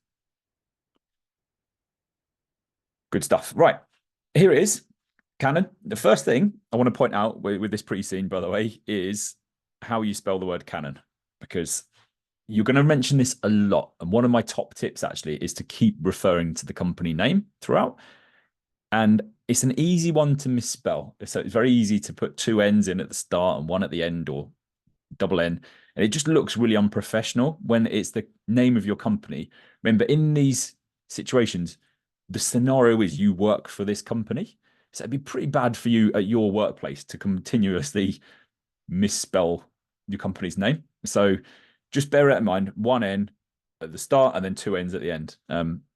Good stuff. Right, here it is, Canon. The first thing I want to point out with this pre-scene, by the way, is how you spell the word Canon, because you're going to mention this a lot. And one of my top tips actually is to keep referring to the company name throughout. And it's an easy one to misspell. So it's very easy to put 2 N's in at the start and 1 at the end, or double N. And it just looks really unprofessional when it's the name of your company. Remember, in these situations, the scenario is you work for this company. So it'd be pretty bad for you at your workplace to continuously misspell your company's name. So just bear it in mind, 1 N at the start and then 2 N's at the end.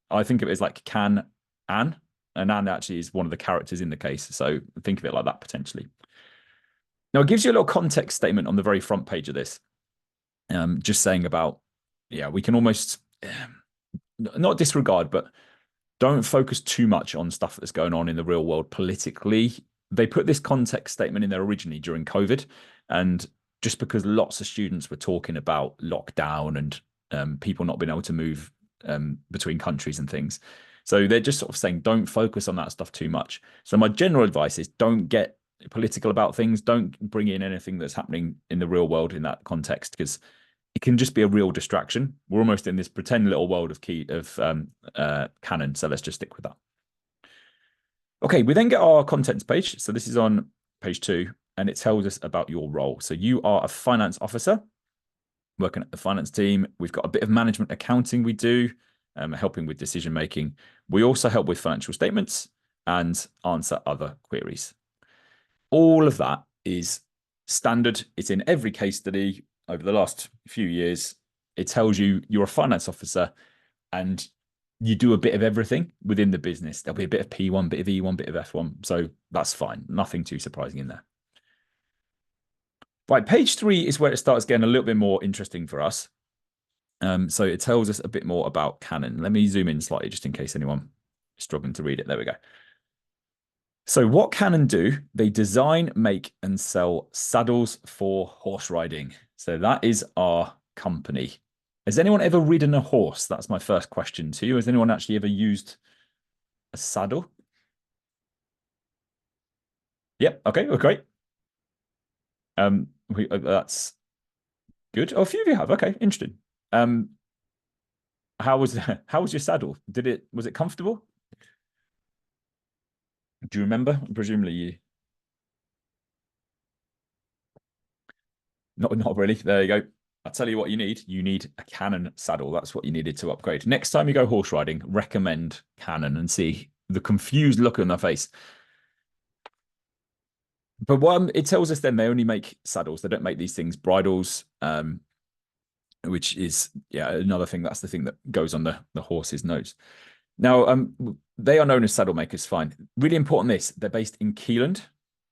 I think of it as like Kanann, and Ann actually is one of the characters in the case. So think of it like that potentially. Now, it gives you a little context statement on the very front page of this, just saying about, yeah, we can almost not disregard, but don't focus too much on stuff that's going on in the real world politically. They put this context statement in there originally during COVID, and just because lots of students were talking about lockdown and people not being able to move between countries and things. So they're just sort of saying, don't focus on that stuff too much. So my general advice is don't get political about things. Don't bring in anything that's happening in the real world in that context, because it can just be a real distraction. We're almost in this pretend little world of Canon. So let's just stick with that. Okay, we then get our contents page. So this is on page 2, and it tells us about your role. So you are a finance officer working at the finance team. We've got a bit of management accounting we do, helping with decision making. We also help with financial statements and answer other queries. All of that is standard. It's in every case study over the last few years. It tells you you're a finance officer and you do a bit of everything within the business. There'll be a bit of P1, bit of E1, bit of F1. So that's fine. Nothing too surprising in there. Right, page 3 is where it starts getting a little bit more interesting for us. So it tells us a bit more about Canon. Let me zoom in slightly just in case anyone is struggling to read it. There we go. So what Canon do, they design, make, and sell saddles for horse riding. So that is our company. Has anyone ever ridden a horse? That's my first question to you. Has anyone actually ever used a saddle? Yep. Okay. Well, great. That's good. Oh, a few of you have. Okay. Interesting. How was your saddle? Was it comfortable? Do you remember? Presumably you. Not really. There you go. I'll tell you what you need. You need a Canon saddle. That's what you needed to upgrade. Next time you go horse riding, recommend Canon and see the confused look on their face. But what it tells us then, they only make saddles. They don't make these things, bridles, which is, yeah, another thing. That's the thing that goes on the horse's nose. Now, they are known as saddle makers, fine. Really important this, they're based in Kieland,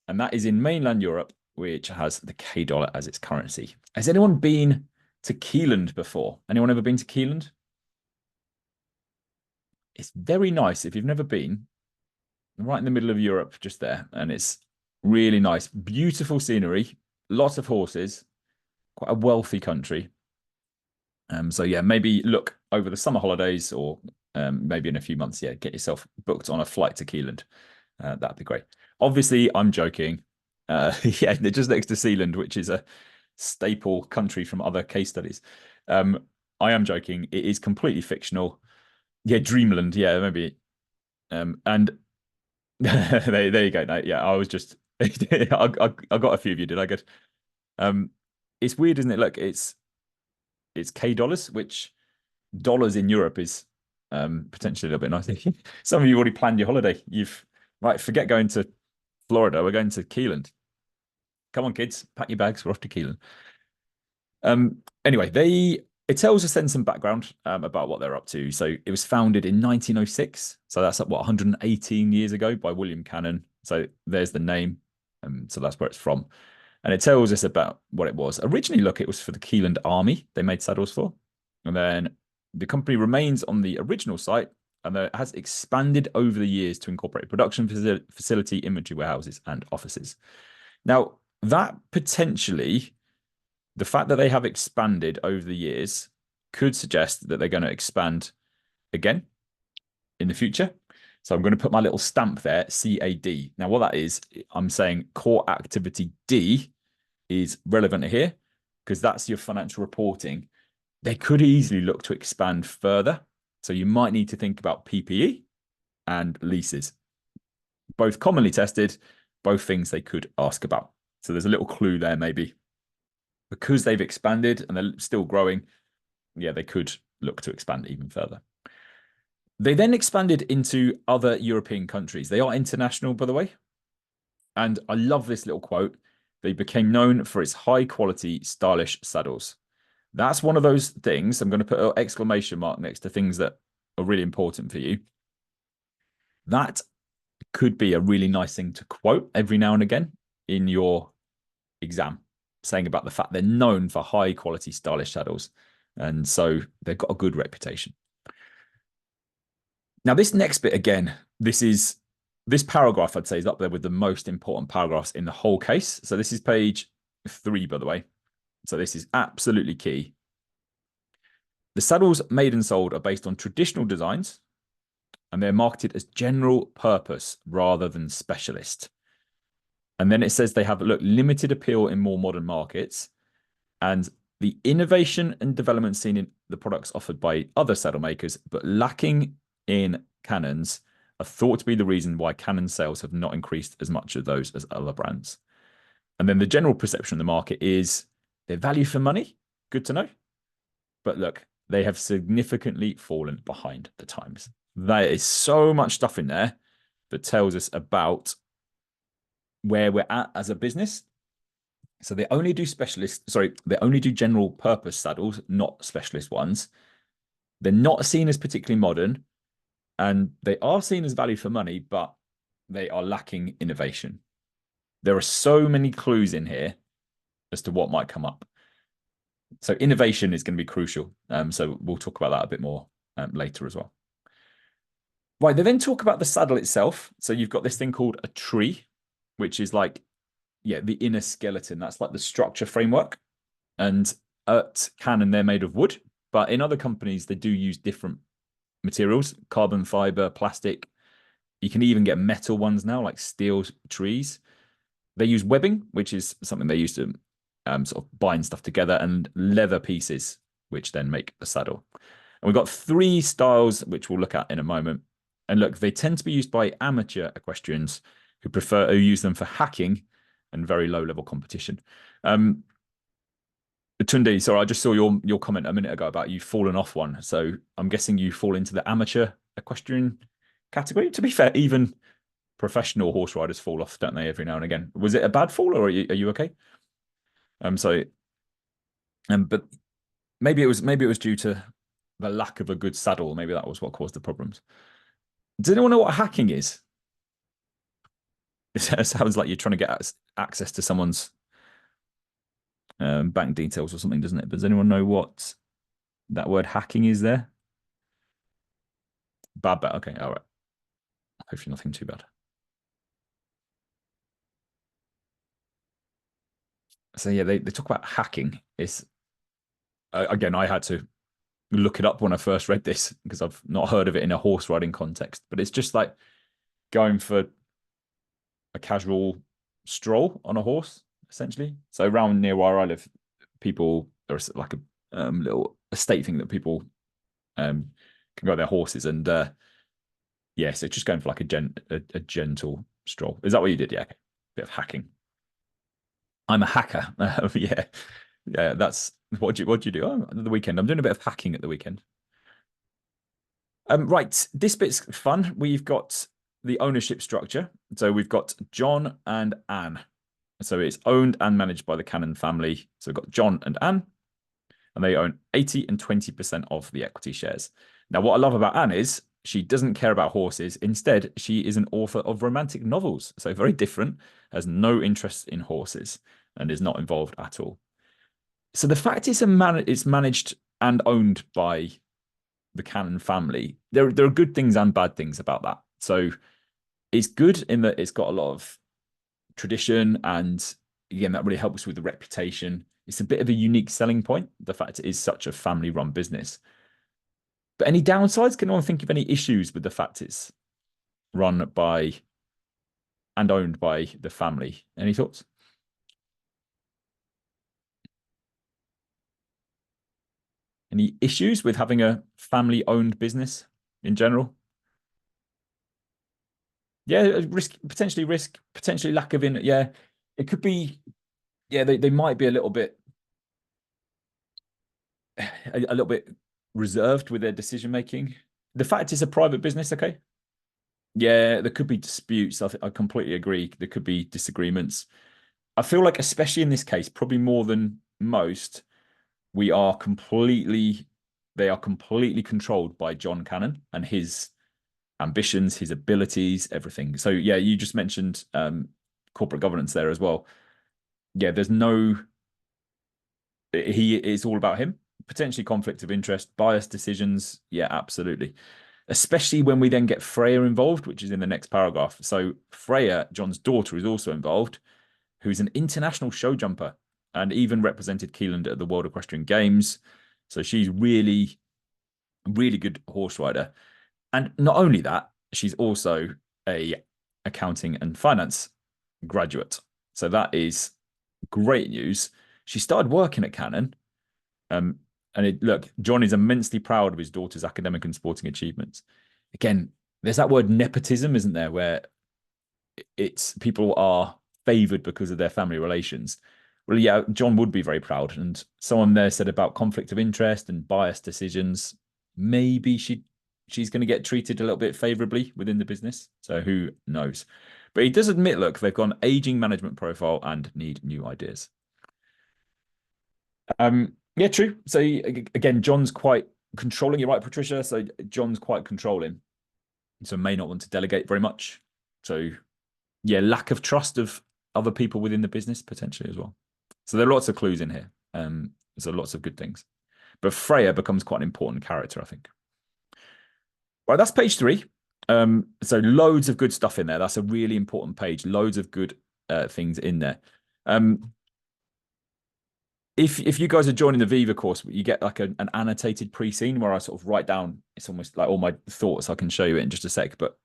and that is in mainland Europe, which has the K dollar as its currency. Has anyone been to Kieland before? Anyone ever been to Kieland? It's very nice if you've never been, right in the middle of Europe, just there, and it's really nice. Beautiful scenery, lots of horses, quite a wealthy country. So yeah, maybe look over the summer holidays or maybe in a few months, yeah, get yourself booked on a flight to Kieland. That'd be great. Obviously, I'm joking. Yeah, they're just next to Sealand, which is a staple country from other case studies. I am joking. It is completely fictional. Yeah, Dreamland. Yeah, maybe. And there you go. No, yeah, I was just I got a few of you. Did I get? Um, it's weird, isn't it? Look, it's K dollars, which dollars in Europe is potentially a little bit nice. Some of you already planned your holiday. You've right, forget going to Florida. We're going to Kieland. Come on, kids, pack your bags. We're off to Keelan. Anyway, it tells us then some background about what they're up to. So it was founded in 1906. So that's what 118 years ago by William Cannon. So there's the name. So that's where it's from. And it tells us about what it was. Originally, look, it was for the Keeland Army. They made saddles for. And then the company remains on the original site and it has expanded over the years to incorporate production facility, inventory warehouses, and offices. Now, that potentially, the fact that they have expanded over the years could suggest that they're going to expand again in the future. So I'm going to put my little stamp there, CAD. Now, what that is, I'm saying core activity D is relevant here because that's your financial reporting. They could easily look to expand further. So you might need to think about PPE and leases. Both commonly tested, both things they could ask about. So there's a little clue there, maybe. Because they've expanded and they're still growing, yeah, they could look to expand even further. They then expanded into other European countries. They are international, by the way. And I love this little quote. They became known for its high quality, stylish saddles. That's one of those things. I'm going to put an exclamation mark next to things that are really important for you. That could be a really nice thing to quote every now and again in your exam, saying about the fact they're known for high quality, stylish saddles. And so they've got a good reputation. Now, this next bit, again, this paragraph, I'd say, is up there with the most important paragraphs in the whole case. So this is page 3, by the way. So this is absolutely key. The saddles made and sold are based on traditional designs, and they're marketed as general purpose rather than specialist. And then it says they have limited appeal in more modern markets, and the innovation and development seen in the products offered by other saddle makers, but lacking in Canon's, are thought to be the reason why Canon sales have not increased as much of those as other brands. And then the general perception in the market is their value for money. Good to know. But look, they have significantly fallen behind the times. There is so much stuff in there that tells us about where we're at as a business. So they only do they only do general purpose saddles, not specialist ones. They're not seen as particularly modern, and they are seen as value for money, but they are lacking innovation. There are so many clues in here as to what might come up. So innovation is going to be crucial. So we'll talk about that a bit more later as well. Right, they then talk about the saddle itself. So you've got this thing called a tree, which is like, yeah, the inner skeleton. That's like the structure framework. And at Canon, they're made of wood. But in other companies, they do use different materials, carbon fiber, plastic. You can even get metal ones now, like steel trees. They use webbing, which is something they use to sort of bind stuff together, and leather pieces, which then make the saddle. And we've got 3 styles, which we'll look at in a moment. And look, they tend to be used by amateur equestrians who use them for hacking and very low-level competition. Tunde, sorry, I just saw your comment a minute ago about you fallen off one. So I'm guessing you fall into the amateur equestrian category. To be fair, even professional horse riders fall off, don't they, every now and again? Was it a bad fall, or are you okay? But maybe it was due to the lack of a good saddle. Maybe that was what caused the problems. Does anyone know what hacking is? It sounds like you're trying to get access to someone's bank details or something, doesn't it? But does anyone know what that word hacking is there? Bad, bad. Okay, all right. Hopefully nothing too bad. So yeah, they talk about hacking. It's again, I had to look it up when I first read this because I've not heard of it in a horse riding context. But it's just like going for a casual stroll on a horse, essentially. So around near where I live, people there's like a little estate thing that people can go their horses and yeah, so just going for like a gentle stroll. Is that what you did? Yeah, okay. Bit of hacking. I'm a hacker. Yeah, yeah. That's what do you do? Oh, at the weekend. I'm doing a bit of hacking at the weekend. Right. This bit's fun. We've got the ownership structure. So we've got John and Anne. So it's owned and managed by the Canon family. So we've got John and Anne, and they own 80 and 20% of the equity shares. Now, what I love about Anne is she doesn't care about horses. Instead, she is an author of romantic novels. So very different, has no interest in horses and is not involved at all. So the fact it's managed and owned by the Canon family, there are good things and bad things about that. So it's good in that it's got a lot of tradition, and again, that really helps with the reputation. It's a bit of a unique selling point, the fact it is such a family-run business. But any downsides? Can anyone think of any issues with the fact it's run by and owned by the family? Any thoughts? Any issues with having a family-owned business in general? Yeah, potentially lack of in. Yeah, it could be. Yeah, they might be a little bit reserved with their decision making. The fact it's a private business, okay. Yeah, there could be disputes. I completely agree. There could be disagreements. I feel like, especially in this case, probably more than most, we are completely, they are completely controlled by John Cannon and his ambitions, his abilities, everything. So yeah, you just mentioned corporate governance there as well. Yeah, there's no, it's all about him. Potentially conflict of interest, biased decisions. Yeah, absolutely. Especially when we then get Freya involved, which is in the next paragraph. So Freya, John's daughter, is also involved, who's an international show jumper and even represented Keeland at the World Equestrian Games. So she's really, really good horse rider. And not only that, she's also a accounting and finance graduate. So that is great news. She started working at Canon. Look, John is immensely proud of his daughter's academic and sporting achievements. Again, there's that word nepotism, isn't there, where it's people are favored because of their family relations. Well, yeah, John would be very proud. And someone there said about conflict of interest and biased decisions. Maybe she's going to get treated a little bit favorably within the business. So who knows? But he does admit, look, they've got an aging management profile and need new ideas. Yeah, true. So again, John's quite controlling. You're right, Patricia. So John's quite controlling. So may not want to delegate very much. So yeah, lack of trust of other people within the business potentially as well. So there are lots of clues in here. So lots of good things. But Freya becomes quite an important character, I think. Right, that's page 3. So loads of good stuff in there. That's a really important page. Loads of good things in there. If you guys are joining the Viva course, you get like an annotated pre-scene where I sort of write down, it's almost like all my thoughts. I can show you it in just a sec, but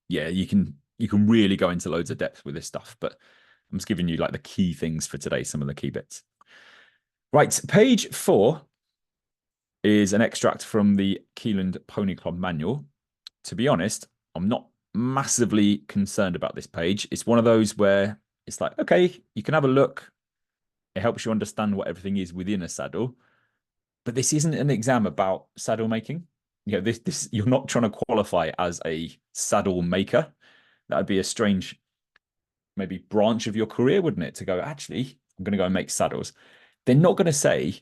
yeah, you can really go into loads of depth with this stuff. But I'm just giving you like the key things for today, some of the key bits. Right, page 4 is an extract from the Keeland Pony Club manual. To be honest, I'm not massively concerned about this page. It's one of those where it's like, okay, you can have a look. It helps you understand what everything is within a saddle. But this isn't an exam about saddle making. You know, this you're not trying to qualify as a saddle maker. That would be a strange, maybe branch of your career, wouldn't it? To go, actually, I'm going to go and make saddles. They're not going to say,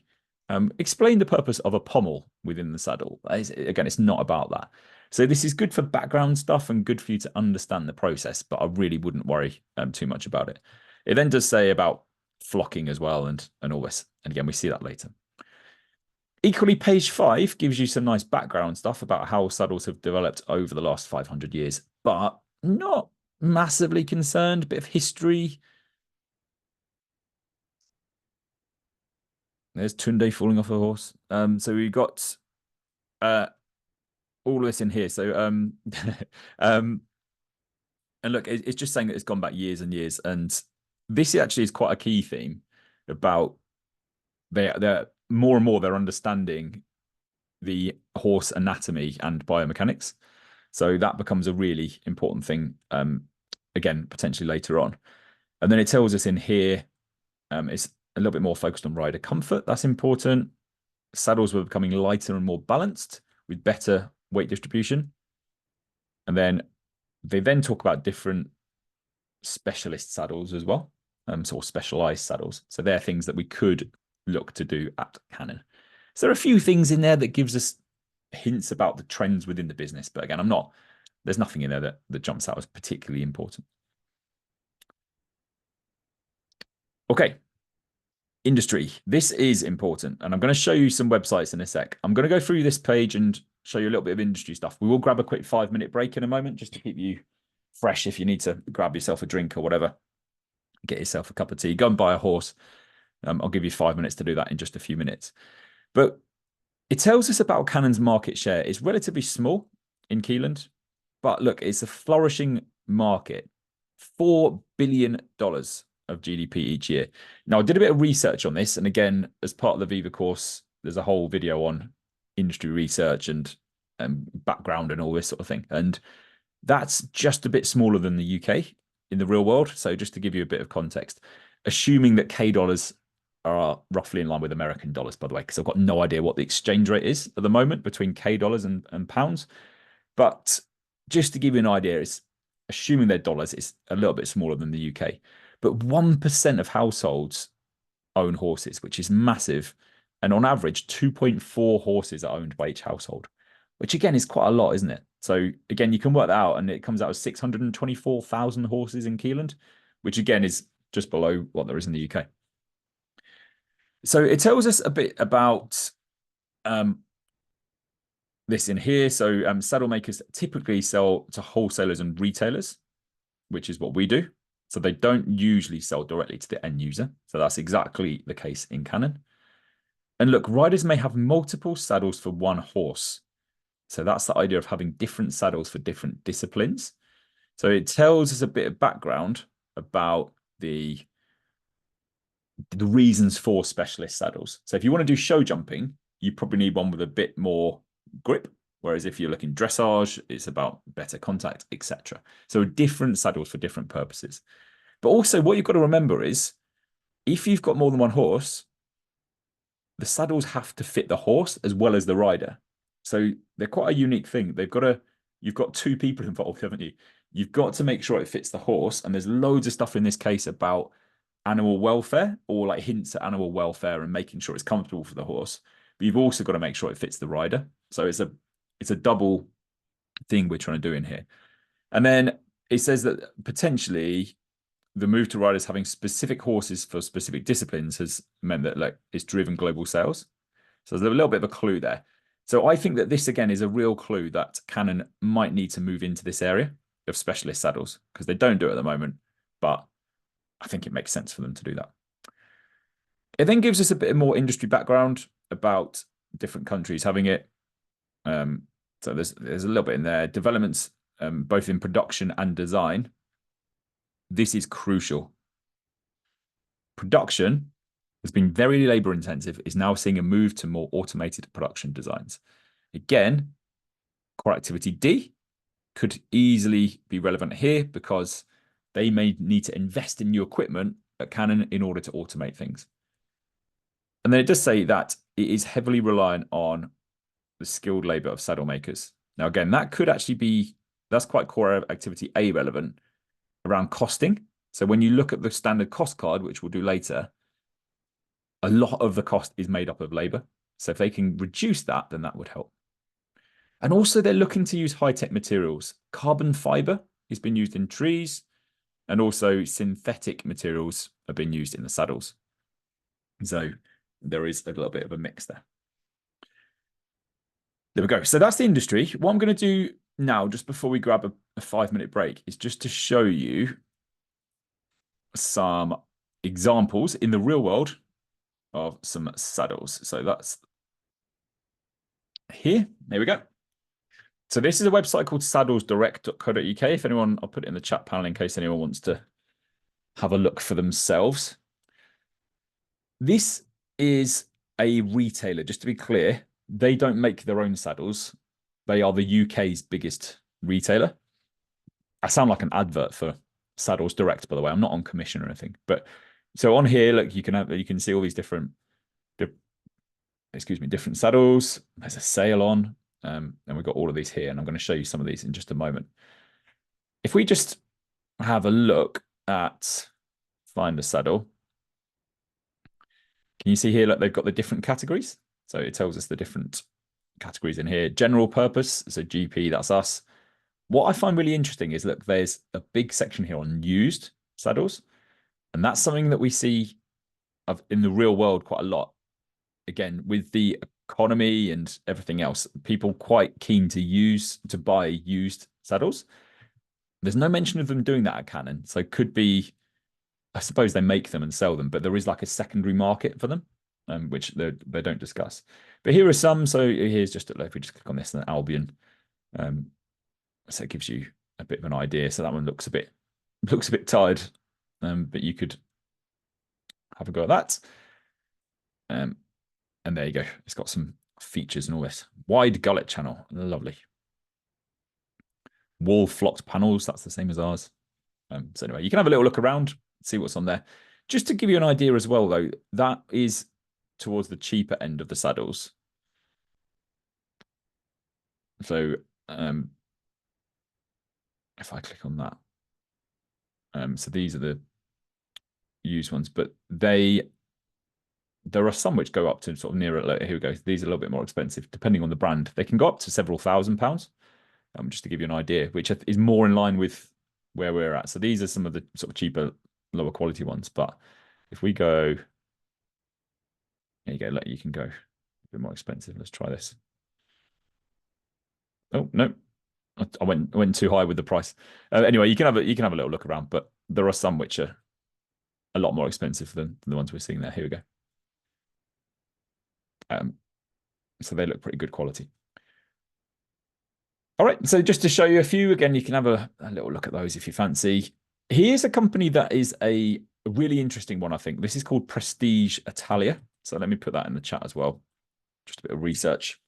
explain the purpose of a pommel within the saddle. Again, it's not about that. So this is good for background stuff and good for you to understand the process, but I really wouldn't worry too much about it. It then does say about flocking as well and all this. And again, we see that later. Equally, page 5 gives you some nice background stuff about how saddles have developed over the last 500 years, but not massively concerned. Bit of history. There's Tunde falling off a horse. So we've got all this in here. So and look, it's just saying that it's gone back years and years, and this actually is quite a key theme about they're more and more they're understanding the horse anatomy and biomechanics. So that becomes a really important thing, again, potentially later on. And then it tells us in here, it's a little bit more focused on rider comfort. That's important. Saddles were becoming lighter and more balanced with better weight distribution. And then they then talk about different specialist saddles as well, so specialized saddles. So they're things that we could look to do at Canon. So there are a few things in there that gives us hints about the trends within the business. But again, there's nothing in there that jumps out as particularly important. Okay. Industry. This is important. And I'm going to show you some websites in a sec. I'm going to go through this page and show you a little bit of industry stuff. We will grab a quick 5-minute break in a moment just to keep you fresh if you need to grab yourself a drink or whatever. Get yourself a cup of tea. Go and buy a horse. I'll give you 5 minutes to do that in just a few minutes. But it tells us about Canon's market share. It's relatively small in Keeneland, but look, it's a flourishing market. $4 billion of GDP each year. Now, I did a bit of research on this, and again, as part of the Viva course, there's a whole video on industry research and background and all this sort of thing. And that's just a bit smaller than the UK in the real world. So just to give you a bit of context, assuming that K dollars are roughly in line with American dollars, by the way, because I've got no idea what the exchange rate is at the moment between K dollars and pounds. But just to give you an idea, it's assuming they're dollars, it's a little bit smaller than the UK. But 1% of households own horses, which is massive. And on average, 2.4 horses are owned by each household, which again is quite a lot, isn't it? So again, you can work that out and it comes out as 624,000 horses in Keeneland, which again is just below what there is in the UK. So it tells us a bit about this in here. So saddle makers typically sell to wholesalers and retailers, which is what we do. So they don't usually sell directly to the end user. So that's exactly the case in Canon. And look, riders may have multiple saddles for one horse. So that's the idea of having different saddles for different disciplines. So it tells us a bit of background about the reasons for specialist saddles. So if you want to do show jumping, you probably need one with a bit more grip. Whereas if you're looking dressage, it's about better contact, etc. So different saddles for different purposes. But also what you've got to remember is if you've got more than one horse, the saddles have to fit the horse as well as the rider. So they're quite a unique thing. You've got two people involved, haven't you? You've got to make sure it fits the horse. And there's loads of stuff in this case about animal welfare or like hints at animal welfare and making sure it's comfortable for the horse. But you've also got to make sure it fits the rider. So it's a double thing we're trying to do in here. And then it says that potentially the move to riders having specific horses for specific disciplines has meant that like it's driven global sales. So there's a little bit of a clue there. So I think that this again is a real clue that Canon might need to move into this area of specialist saddles because they don't do it at the moment, but I think it makes sense for them to do that. It then gives us a bit more industry background about different countries having it. So there's a little bit in there. Developments both in production and design. This is crucial. Production has been very labor intensive, is now seeing a move to more automated production designs. Again, core activity D could easily be relevant here because they may need to invest in new equipment at Canon in order to automate things. And then it does say that it is heavily reliant on the skilled labor of saddle makers. Now, again, that could actually be, that's quite core activity A relevant around costing. So when you look at the standard cost card, which we'll do later, a lot of the cost is made up of labor. So if they can reduce that, then that would help. And also they're looking to use high-tech materials. Carbon fiber has been used in trees, and also synthetic materials have been used in the saddles. So there is a little bit of a mix there. There we go. So that's the industry. What I'm going to do now, just before we grab a 5-minute break, is just to show you some examples in the real world of some saddles. So that's here. There we go. So this is a website called saddlesdirect.co.uk. If anyone, I'll put it in the chat panel in case anyone wants to have a look for themselves. This is a retailer, just to be clear. They don't make their own saddles. They are the UK's biggest retailer. I sound like an advert for Saddles Direct, by the way. I'm not on commission or anything. But so on here, look, you can see all these different saddles. There's a sale on. And we've got all of these here, and I'm going to show you some of these in just a moment. If we just have a look at find a saddle, can you see here, look, they've got the different categories. So it tells us the different categories in here. General purpose, so GP, that's us. What I find really interesting is, look, there's a big section here on used saddles. And that's something that we see in the real world quite a lot. Again, with the economy and everything else, people quite keen to buy used saddles. There's no mention of them doing that at Canon. So it could be, I suppose they make them and sell them, but there is like a secondary market for them, which they don't discuss. But here are some. So here's just, if we just click on this, an Albion. So it gives you a bit of an idea. So that one looks a bit tired, but you could have a go at that. And there you go. It's got some features and all this. Wide gullet channel. Lovely. Wall flocked panels. That's the same as ours. So anyway, you can have a little look around, see what's on there. Just to give you an idea as well, though, that is towards the cheaper end of the saddles. So if I click on that, so these are the used ones, but there are some which go up to sort of nearer. Here we go. These are a little bit more expensive, depending on the brand. They can go up to several £1,000s, just to give you an idea, which is more in line with where we're at. So these are some of the sort of cheaper, lower quality ones. But if we go, there you go. You can go a bit more expensive. Let's try this. Oh no, I went too high with the price. Anyway, you can have a little look around, but there are some which are a lot more expensive than the ones we're seeing there. Here we go. So they look pretty good quality. All right, so just to show you a few, again, you can have a little look at those if you fancy. Here's a company that is a really interesting one, I think. This is called Prestige Italia. So let me put that in the chat as well. Just a bit of research.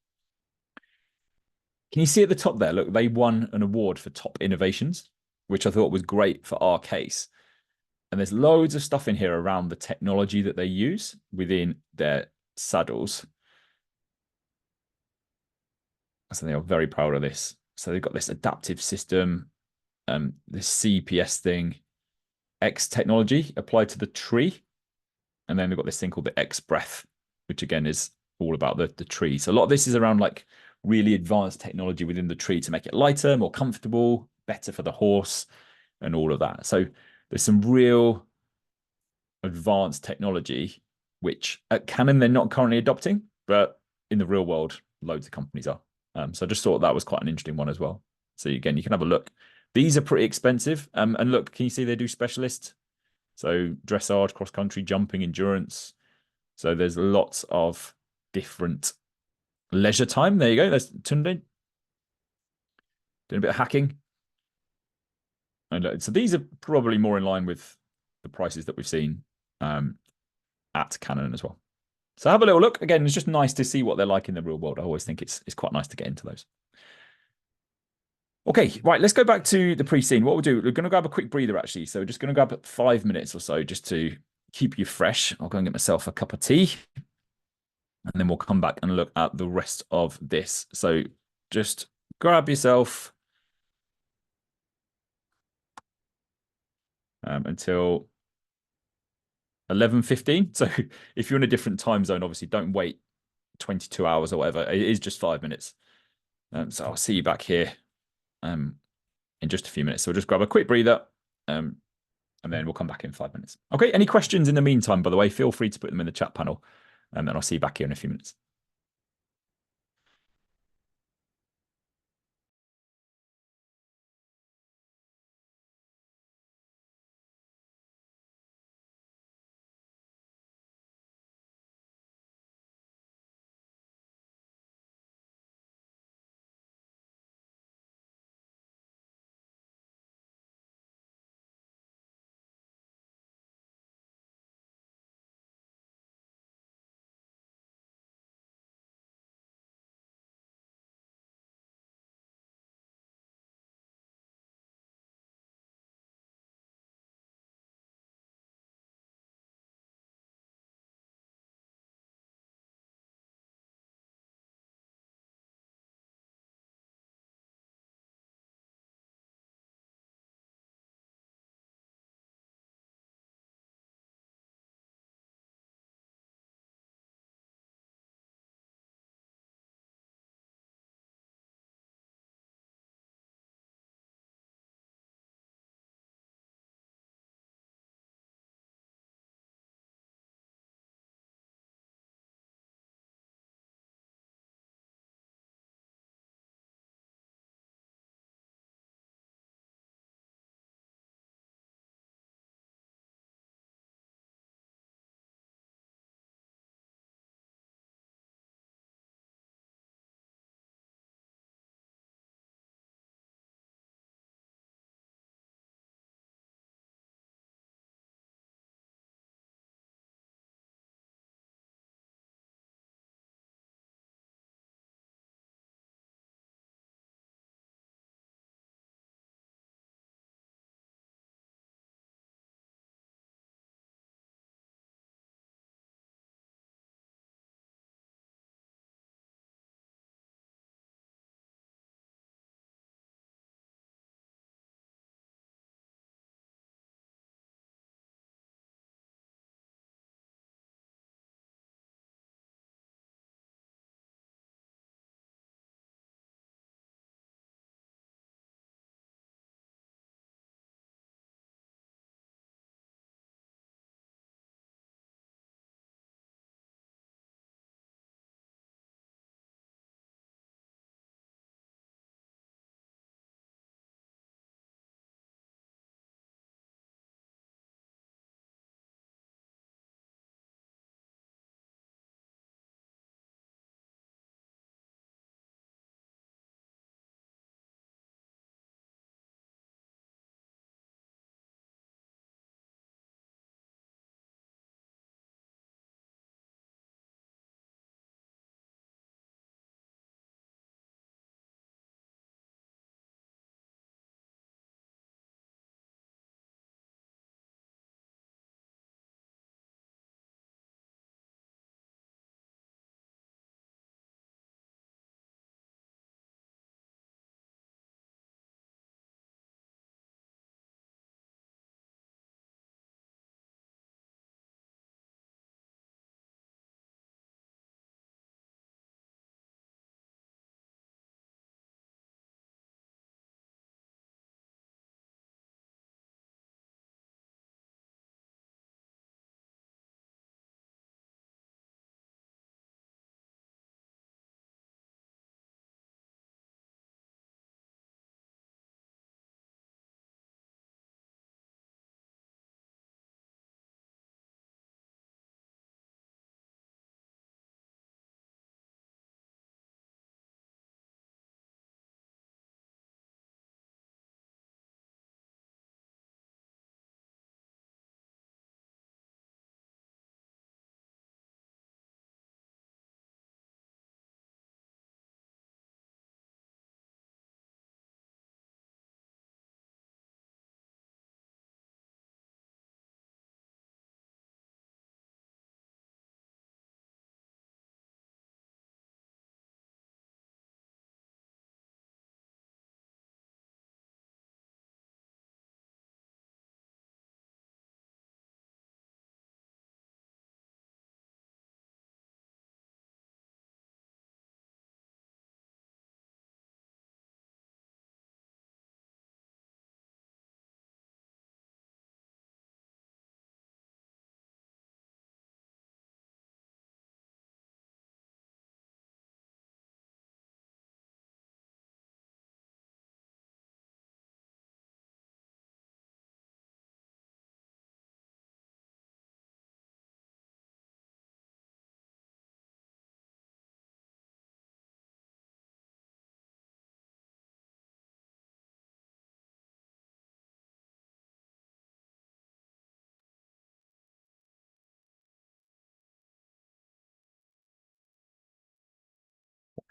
Can you see at the top there? Look, they won an award for top innovations, which I thought was great for our case. And there's loads of stuff in here around the technology that they use within their saddles. So they are very proud of this. So they've got this adaptive system, this CPS thing, X technology applied to the tree. And then they've got this thing called the X breath, which again is all about the tree. So a lot of this is around like really advanced technology within the tree to make it lighter, more comfortable, better for the horse and all of that. So there's some real advanced technology, which at Canon, they're not currently adopting, but in the real world, loads of companies are. So I just thought that was quite an interesting one as well. So again, you can have a look. These are pretty expensive. And look, can you see they do specialists? So dressage, cross-country, jumping, endurance. So there's lots of different leisure time. There you go. There's Tunde doing a bit of hacking. And so these are probably more in line with the prices that we've seen at Canon as well. So have a little look. Again, it's just nice to see what they're like in the real world. I always think it's quite nice to get into those. Okay, right, let's go back to the pre-scene. What we'll do, we're going to grab a quick breather, actually. So we're just going to grab 5 minutes or so just to keep you fresh. I'll go and get myself a cup of tea. And then we'll come back and look at the rest of this. So just grab yourself until 11:15. So if you're in a different time zone, obviously don't wait 22 hours or whatever. It is just 5 minutes. So I'll see you back here in just a few minutes. So we'll just grab a quick breather and then we'll come back in 5 minutes. Okay, any questions in the meantime, by the way, feel free to put them in the chat panel and then I'll see you back here in a few minutes.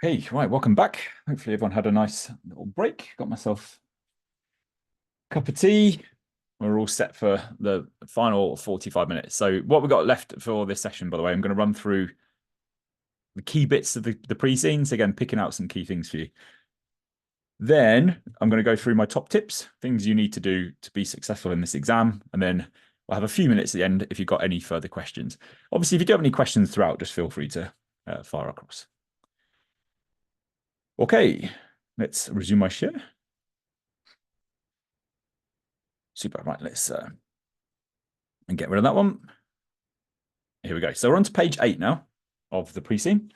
Hey, right, welcome back. Hopefully everyone had a nice little break. Got myself a cup of tea. We're all set for the final 45 minutes. So what we've got left for this session, by the way, I'm going to run through the key bits of the pre-scenes, again, picking out some key things for you. Then I'm going to go through my top tips, things you need to do to be successful in this exam. And then we'll have a few minutes at the end if you've got any further questions. Obviously, if you do have any questions throughout, just feel free to fire across. Okay, let's resume my share. Super, right, let's and get rid of that one. Here we go. So we're on to page 8 now of the pre-scene.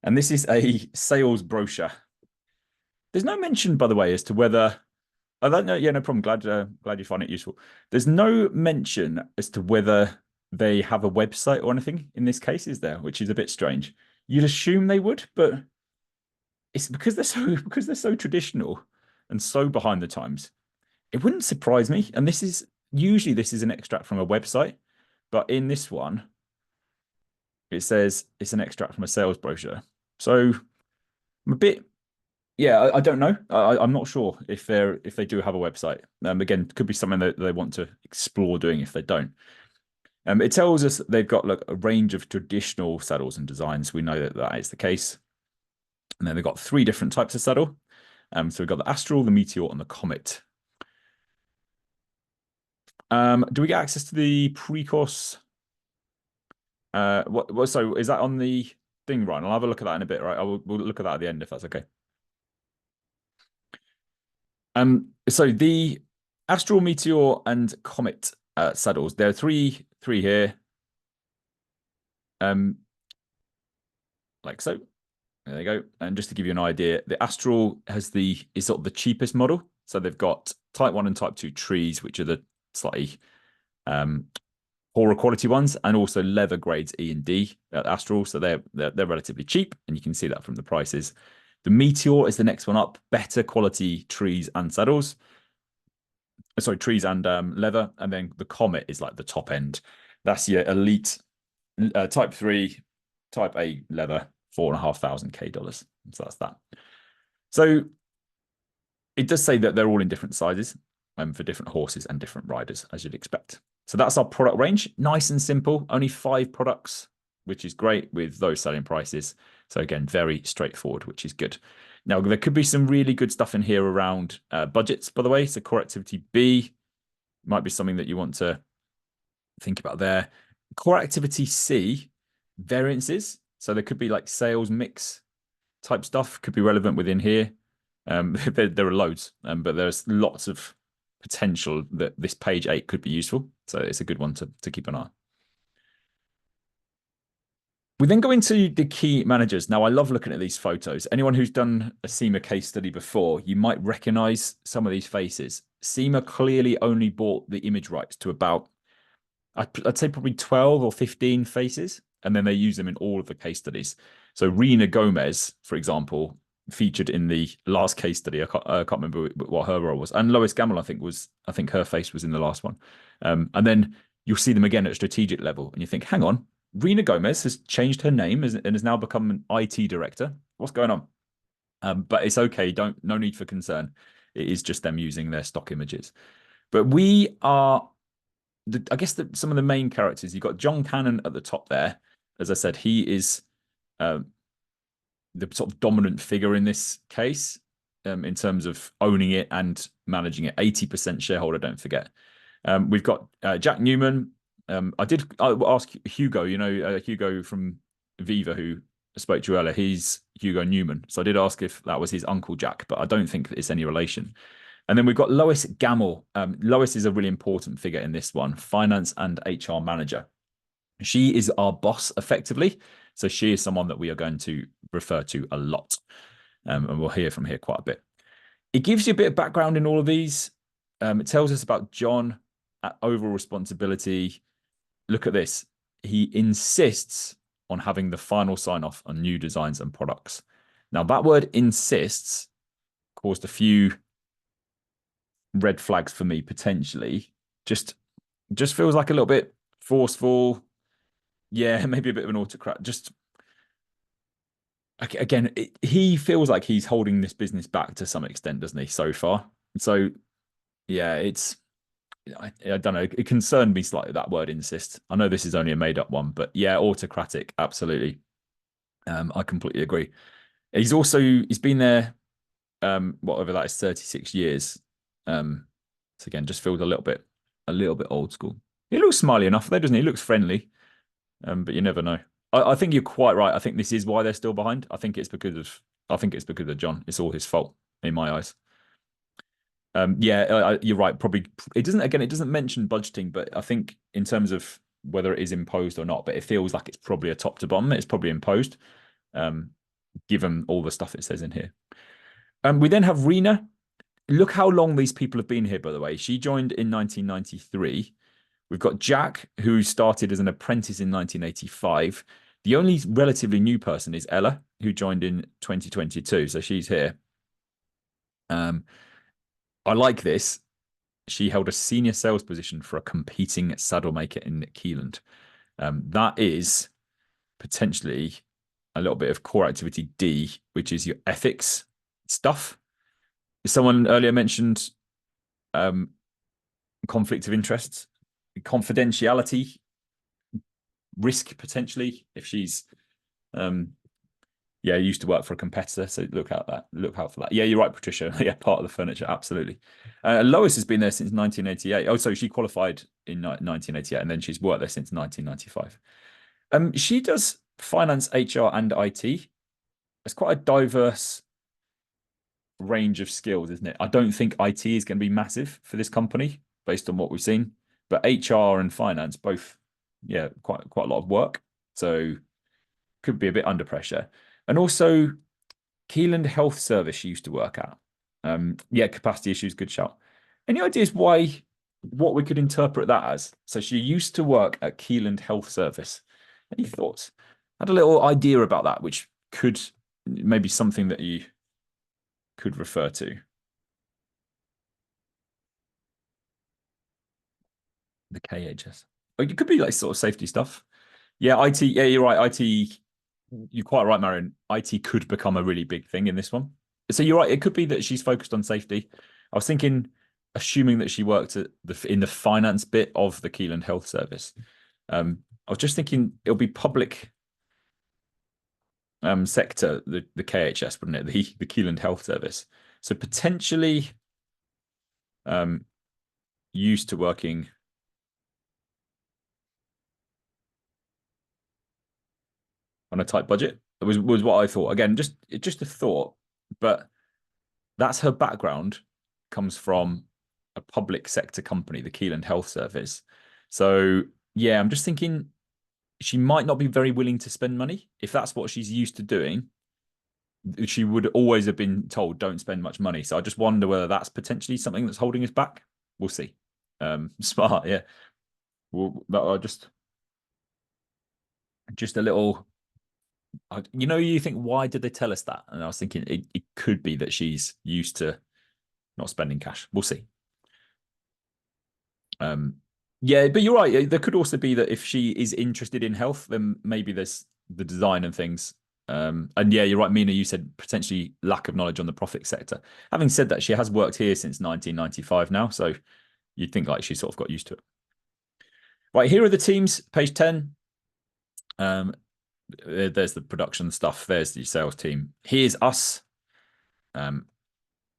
And this is a sales brochure. There's no mention, by the way, as to whether I don't know. Yeah, no problem. Glad you find it useful. There's no mention as to whether they have a website or anything in this case, is there? Which is a bit strange. You'd assume they would, but it's because they're so traditional and so behind the times. It wouldn't surprise me. And this is an extract from a website, but in this one, it says it's an extract from a sales brochure. So I'm a bit, yeah, I don't know. I'm not sure if they do have a website. Again, could be something that they want to explore doing if they don't. It tells us that they've got like a range of traditional saddles and designs. We know that that is the case. And then they've got 3 different types of saddle. So we've got the Astral, the Meteor, and the Comet. Do we get access to the pre-course? So is that on the thing, Ryan? I'll have a look at that in a bit, right? We'll look at that at the end if that's okay. So the Astral, Meteor, and Comet saddles. There are three here. Like so. There you go. And just to give you an idea, the Astral is sort of the cheapest model. So they've got Type 1 and Type 2 trees, which are the slightly poorer quality ones, and also leather grades E and D at Astral. So they're relatively cheap, and you can see that from the prices. The Meteor is the next one up, better quality trees and saddles. Sorry, trees and leather, and then the Comet is like the top end. That's your elite Type 3, Type A leather, $4,500 K. So that's that. So it does say that they're all in different sizes for different horses and different riders, as you'd expect. So that's our product range. Nice and simple. Only 5 products, which is great with those selling prices. So again, very straightforward, which is good. Now, there could be some really good stuff in here around budgets, by the way. So core activity B might be something that you want to think about there. Core activity C, variances. So there could be like sales mix type stuff could be relevant within here. There are loads, but there's lots of potential that this page 8 could be useful. So it's a good one to keep an eye on. We then go into the key managers. Now, I love looking at these photos. Anyone who's done a CIMA case study before, you might recognize some of these faces. CIMA clearly only bought the image rights to about, I'd say probably 12 or 15 faces, and then they use them in all of the case studies. So Rena Gomez, for example, featured in the last case study. I can't remember what her role was. And Lois Gamble, I think her face was in the last one. And then you'll see them again at a strategic level, and you think, hang on, Rena Gomez has changed her name and has now become an IT director. What's going on? But it's okay. No need for concern. It is just them using their stock images. But we are, I guess, some of the main characters. You've got John Cannon at the top there. As I said, he is the sort of dominant figure in this case in terms of owning it and managing it. 80% shareholder, don't forget. We've got Jack Newman. I ask Hugo, Hugo from Viva, who I spoke to earlier. He's Hugo Newman. So I did ask if that was his uncle Jack, but I don't think it's any relation. And then we've got Lois Gamble. Lois is a really important figure in this one, finance and HR manager. She is our boss, effectively. So she is someone that we are going to refer to a lot. And we'll hear from here quite a bit. It gives you a bit of background in all of these. It tells us about John, overall responsibility. Look at this. He insists on having the final sign-off on new designs and products. Now, that word insists caused a few red flags for me, potentially. Just feels like a little bit forceful. Yeah, maybe a bit of an autocrat. Just again, he feels like he's holding this business back to some extent, doesn't he, so far? So yeah, I don't know. It concerned me slightly, that word insist. I know this is only a made up one, but yeah, autocratic, absolutely. I completely agree. He's been there whatever that is, 36 years. So again, just feels a little bit old school. He looks smiley enough though, doesn't he? He looks friendly. But you never know. I think you're quite right. I think this is why they're still behind. I think it's because of John. It's all his fault in my eyes. Yeah, you're right. Probably it doesn't mention budgeting, but I think in terms of whether it is imposed or not, but it feels like it's probably a top to bottom. It's probably imposed, um, given all the stuff it says in here. We then have Rena. Look how long these people have been here, by the way. She joined in 1993. We've got Jack, who started as an apprentice in 1985. The only relatively new person is Ella, who joined in 2022. So she's here. I like this. She held a senior sales position for a competing saddle maker in Keyland. That is potentially a little bit of core activity D, which is your ethics stuff. Someone earlier mentioned conflict of interests, confidentiality, risk potentially. If she's used to work for a competitor, so look out for that. Yeah, you're right, Patricia. Yeah, part of the furniture, absolutely. Lois has been there since 1988. Oh, so she qualified in 1988, and then she's worked there since 1995. She does finance, HR, and IT. It's quite a diverse range of skills, isn't it? I don't think IT is going to be massive for this company based on what we've seen, but HR and finance both, yeah, quite a lot of work. So could be a bit under pressure. And also Keyland Health Service she used to work at. Yeah, capacity issues, good shout. Any ideas what we could interpret that as? So she used to work at Keyland Health Service. Any thoughts? I had a little idea about that, which could maybe something that you could refer to. The KHS. Or it could be like sort of safety stuff. Yeah, IT. Yeah, you're right. IT. You're quite right, Marion. IT could become a really big thing in this one. So you're right. It could be that she's focused on safety. I was thinking, assuming that she worked in the finance bit of the Keyland Health Service. I was just thinking it'll be public sector, the KHS, wouldn't it? The Keyland Health Service. So potentially used to working on a tight budget. It was what I thought. Again, just a thought, but that's her background, comes from a public sector company, the Keyland Health Service. So yeah, I'm just thinking she might not be very willing to spend money. If that's what she's used to doing, she would always have been told don't spend much money. So I just wonder whether that's potentially something that's holding us back. We'll see. Smart, yeah. Well, just a little. You think, why did they tell us that? And I was thinking it could be that she's used to not spending cash. We'll see. Yeah, but you're right. There could also be that if she is interested in health, then maybe there's the design and things. And yeah, you're right, Mina. You said potentially lack of knowledge on the profit sector. Having said that, she has worked here since 1995 now, so you'd think like she sort of got used to it. Right, here are the teams. Page 10. There's the production stuff. There's the sales team. Here's us. Here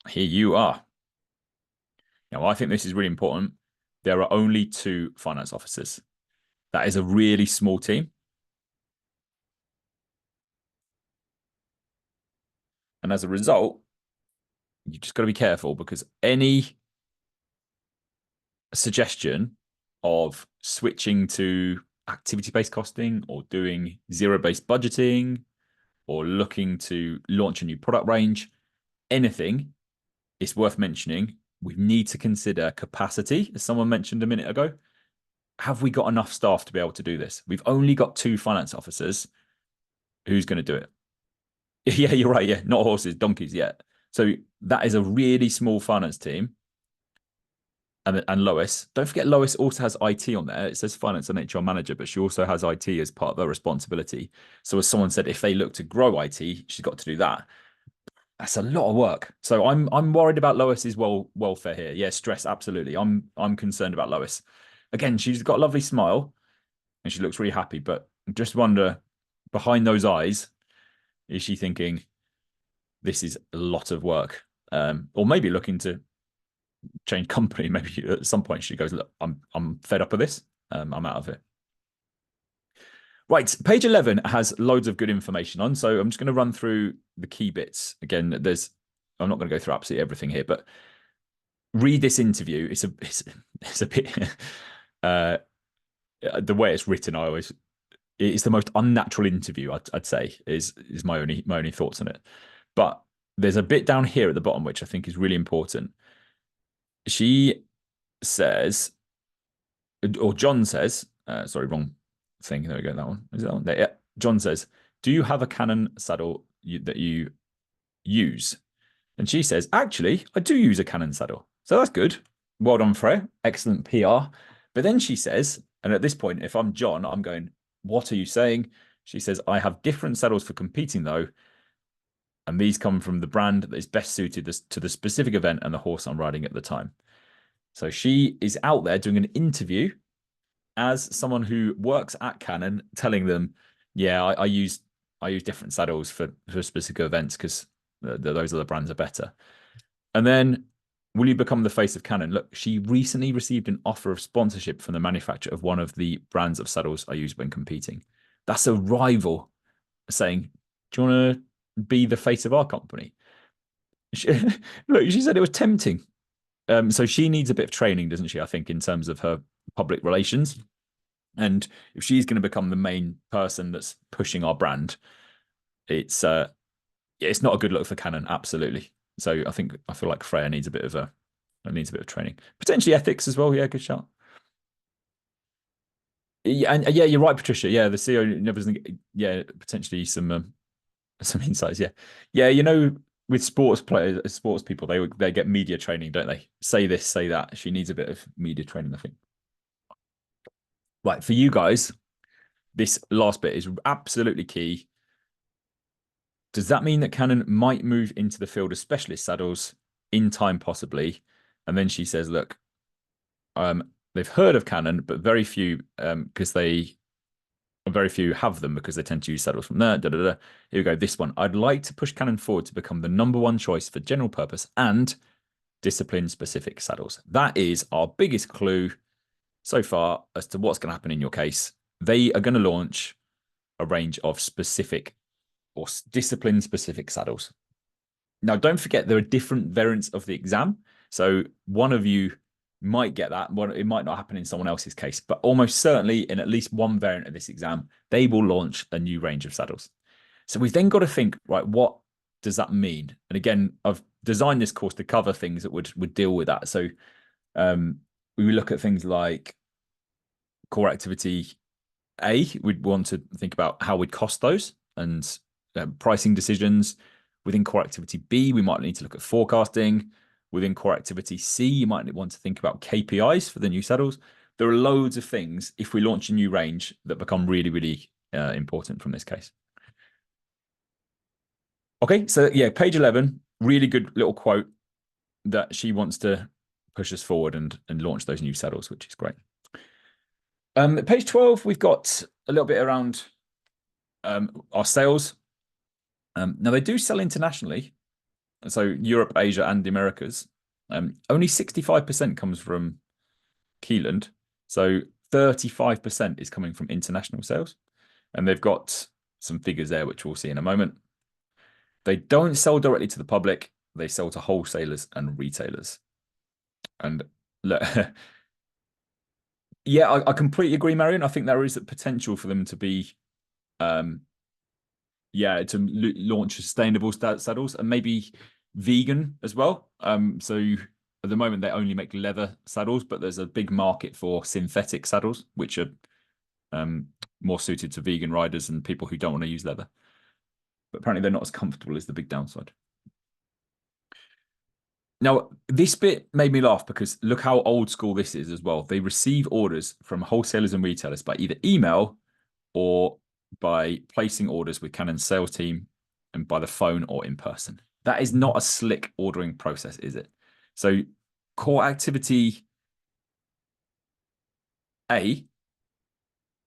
you are. Now, I think this is really important. There are only 2 finance officers. That is a really small team. And as a result, you just got to be careful, because any suggestion of switching to activity-based costing or doing zero-based budgeting or looking to launch a new product range, anything, it's worth mentioning. We need to consider capacity, as someone mentioned a minute ago. Have we got enough staff to be able to do this? We've only got 2 finance officers. Who's going to do it? Yeah, you're right. Yeah, not horses, donkeys yet. So that is a really small finance team. and Lois. Don't forget, Lois also has IT on there. It says finance and HR manager, but she also has IT as part of her responsibility. So as someone said, if they look to grow IT, she's got to do that. That's a lot of work. So I'm worried about Lois's welfare here. Yeah, stress, absolutely. I'm concerned about Lois. Again, she's got a lovely smile and she looks really happy, but just wonder behind those eyes, is she thinking this is a lot of work? Or maybe looking to change company. Maybe at some point she goes, look, I'm fed up of this. I'm out of it. Right, page 11 has loads of good information on. So I'm just going to run through the key bits. Again, I'm not going to go through absolutely everything here, but read this interview. It's a bit the way it's written. It's the most unnatural interview, I'd say, is my only thoughts on it. But there's a bit down here at the bottom which I think is really important. She says, or John says, sorry, wrong thing. There we go. That one. Is that one? There, yeah. John says, do you have a Canon saddle that you use? And she says, actually, I do use a Canon saddle. So that's good. Well done, Freya. Excellent PR. But then she says, and at this point, if I'm John, I'm going, what are you saying? She says, I have different saddles for competing though. And these come from the brand that is best suited to the specific event and the horse I'm riding at the time. So she is out there doing an interview as someone who works at Canon, telling them, yeah, I use different saddles for specific events because those other brands are better. And then, will you become the face of Canon? Look, she recently received an offer of sponsorship from the manufacturer of one of the brands of saddles I use when competing. That's a rival saying, do you want to be the face of our company? Look, she said it was tempting. So she needs a bit of training, doesn't she? I think in terms of her public relations. And if she's going to become the main person that's pushing our brand, it's not a good look for Canon, absolutely. So I feel like Freya needs a bit of training, potentially ethics as well. Yeah, good shout. Yeah, and yeah, you're right, Patricia. Yeah, the CEO never. Yeah, potentially some insights. Yeah, yeah. You know, with sports players, sports people, they get media training, don't they? Say this, say that. She needs a bit of media training, I think. Right, for you guys, this last bit is absolutely key. Does that mean that Canon might move into the field of specialist saddles in time, possibly? And then she says, look, they've heard of Canon, but very few, because very few have them because they tend to use saddles from there. Here we go. This one. I'd like to push Canon forward to become the #1 choice for general purpose and discipline-specific saddles. That is our biggest clue so far as to what's going to happen in your case. They are going to launch a range of specific or discipline-specific saddles. Now, don't forget, there are different variants of the exam. So one of you might get that. It might not happen in someone else's case, but almost certainly in at least one variant of this exam, they will launch a new range of saddles. So we've then got to think, right, what does that mean? And again, I've designed this course to cover things that would deal with that. So we would look at things like core activity A. We'd want to think about how we'd cost those and pricing decisions. Within core activity B, we might need to look at forecasting. Within core activity C, you might want to think about KPIs for the new saddles. There are loads of things, if we launch a new range, that become really, really important from this case. Okay, so yeah, page 11, really good little quote that she wants to push us forward and launch those new saddles, which is great. Page 12, we've got a little bit around our sales. Now, they do sell internationally. So Europe, Asia, and the Americas. Only 65% comes from Keeneland. So 35% is coming from international sales. And they've got some figures there, which we'll see in a moment. They don't sell directly to the public. They sell to wholesalers and retailers. And look, yeah, I completely agree, Marion. I think there is a potential for them to be, to launch sustainable saddles and maybe vegan as well. So at the moment they only make leather saddles, but there's a big market for synthetic saddles, which are more suited to vegan riders and people who don't want to use leather. But apparently they're not as comfortable as the big downside. Now, this bit made me laugh because look how old school this is as well. They receive orders from wholesalers and retailers by either email or by placing orders with Canon's sales team and by the phone or in person. That is not a slick ordering process, is it? So core activity A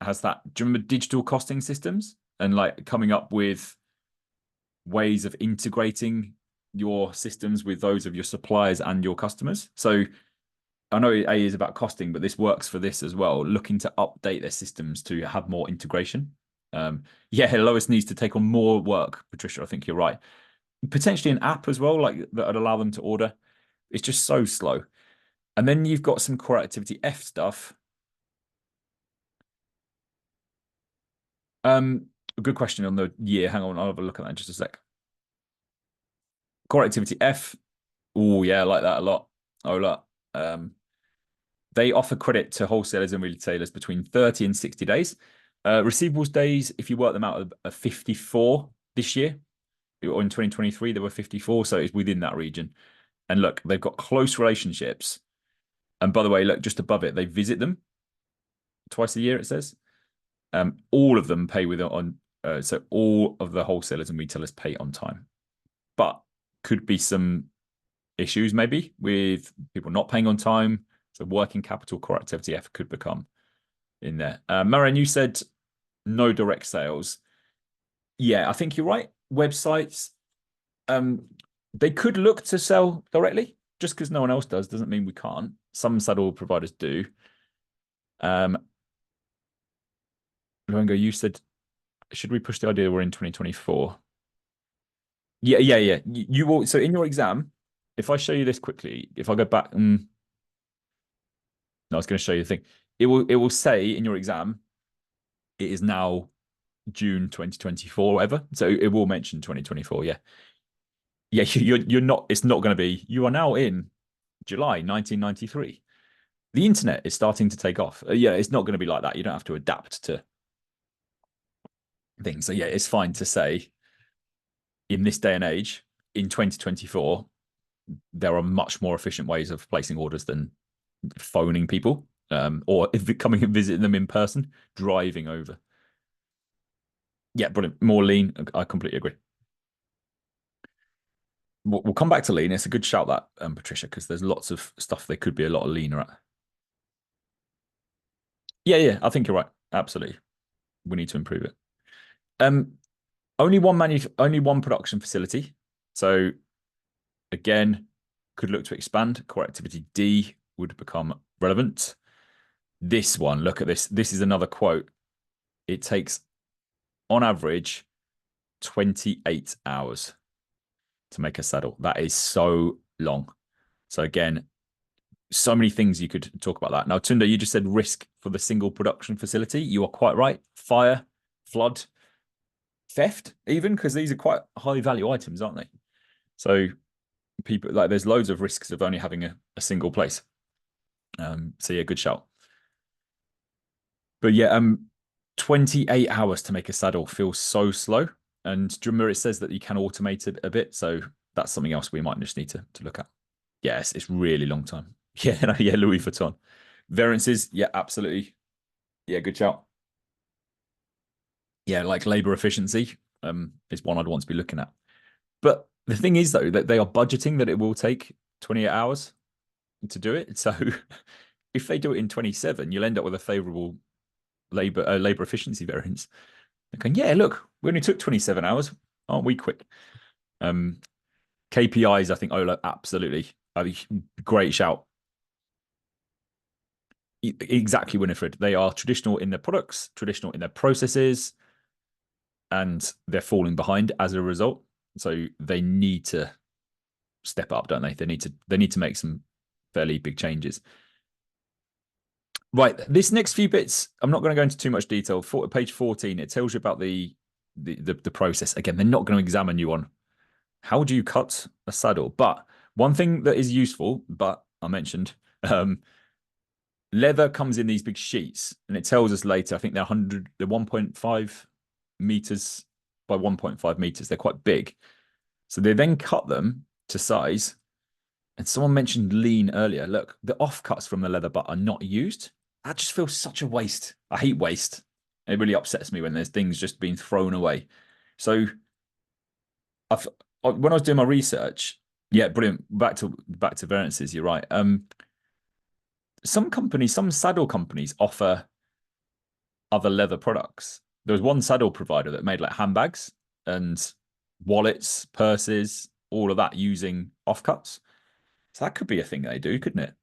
has that. Do you remember digital costing systems and like coming up with ways of integrating your systems with those of your suppliers and your customers? So I know A is about costing, but this works for this as well, looking to update their systems to have more integration. Yeah, Lois needs to take on more work, Patricia. I think you're right. Potentially an app as well, like that would allow them to order. It's just so slow. And then you've got some core activity F stuff. A good question on the year. Hang on, I'll have a look at that in just a sec. Core activity F. Oh, yeah, I like that a lot. Ola. They offer credit to wholesalers and retailers between 30 and 60 days. Receivables days, if you work them out, are 54 this year. Or in 2023, there were 54, so it's within that region. And look, they've got close relationships. And by the way, look, just above it, they visit them twice a year, it says. All of them pay with on, so all of the wholesalers and retailers pay on time. But could be some issues maybe with people not paying on time. So working capital core activity F could become in there. Marian, you said no direct sales. Yeah, I think you're right. Websites, they could look to sell directly. Just because no one else does doesn't mean we can't. Some saddle providers do. Luengo, you said, should we push the idea we're in 2024? Yeah. You will. So in your exam, if I show you this quickly, if I go back, no, I was going to show you the thing. It will say in your exam, it is now June 2024, whatever. So it will mention 2024. Yeah. Yeah. You're not. It's not going to be. You are now in July 1993. The internet is starting to take off. Yeah, it's not going to be like that. You don't have to adapt to things. So yeah, it's fine to say in this day and age, in 2024, there are much more efficient ways of placing orders than phoning people or coming and visiting them in person, driving over. Yeah, brilliant. More lean. I completely agree. We'll come back to lean. It's a good shout that, Patricia, because there's lots of stuff they could be a lot leaner at. Yeah, I think you're right. Absolutely. We need to improve it. Only one production facility. So again, could look to expand. Core activity D would become relevant. This one, look at this. This is another quote. It takes, on average, 28 hours to make a saddle. That is so long. So again, so many things you could talk about that. Now, Tunda, you just said risk for the single production facility. You are quite right. Fire, flood, theft, even, because these are quite high value items, aren't they? So people, like, there's loads of risks of only having a single place. So yeah, good shout. But yeah, 28 hours to make a saddle feels so slow. And do you remember it says that you can automate it a bit? So that's something else we might just need to look at. Yes, it's really long time. Yeah, yeah, Louis Vuitton. Variances, yeah, absolutely. Yeah, good shout. Yeah, like labor efficiency is one I'd want to be looking at. But the thing is, though, that they are budgeting that it will take 28 hours to do it. So if they do it in 27, you'll end up with a favorable labor efficiency variance. They're going, yeah, look, we only took 27 hours. Aren't we quick? KPIs, I think, Ola, absolutely. Great shout. Exactly, Winifred. They are traditional in their products, traditional in their processes, and they're falling behind as a result. So they need to step up, don't they? They need to make some fairly big changes. Right, this next few bits, I'm not going to go into too much detail. Page 14, it tells you about the process. Again, they're not going to examine you on how do you cut a saddle. But one thing that is useful, but I mentioned, leather comes in these big sheets, and it tells us later, I think they're 1.5 meters by 1.5 meters. They're quite big. So they then cut them to size, And someone mentioned lean earlier. Look, the offcuts from the leather butt are not used. That just feels such a waste. I hate waste. It really upsets me when there's things just being thrown away. So when I was doing my research, yeah, brilliant. Back to variances. You're right. Some companies, some saddle companies offer other leather products. There was one saddle provider that made like handbags and wallets, purses, all of that using offcuts. So that could be a thing they do, couldn't it?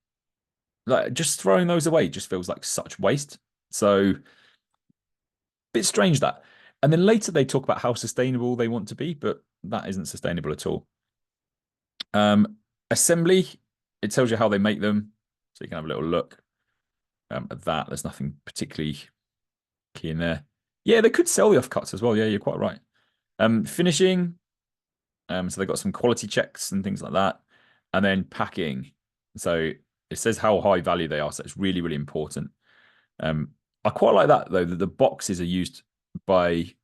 Like just throwing those away just feels like such waste. So bit strange that. And then later they talk about how sustainable they want to be, but that isn't sustainable at all. Assembly, it tells you how they make them. So you can have a little look at that. There's nothing particularly key in there. Yeah, they could sell the offcuts as well. Yeah, you're quite right. Finishing. So they've got some quality checks and things like that. And then packing. So it says how high value they are. So it's really, really important. I quite like that, though, that the boxes are used by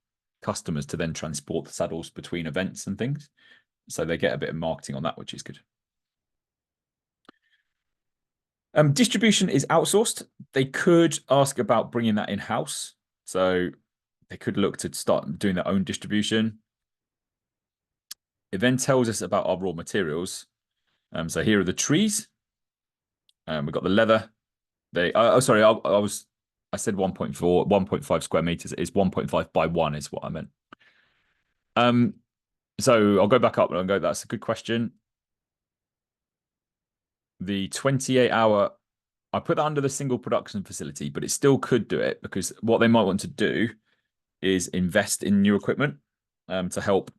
customers to then transport the saddles between events and things. So they get a bit of marketing on that, which is good. Distribution is outsourced. They could ask about bringing that in-house. So they could look to start doing their own distribution. It then tells us about our raw materials. So here are the trees. We've got the leather. Sorry, I said 1.4, 1.5 square meters. It's 1.5 by 1 is what I meant. So I'll go back up and I'll go, that's a good question. The 28-hour, I put that under the single production facility, but it still could do it because what they might want to do is invest in new equipment to help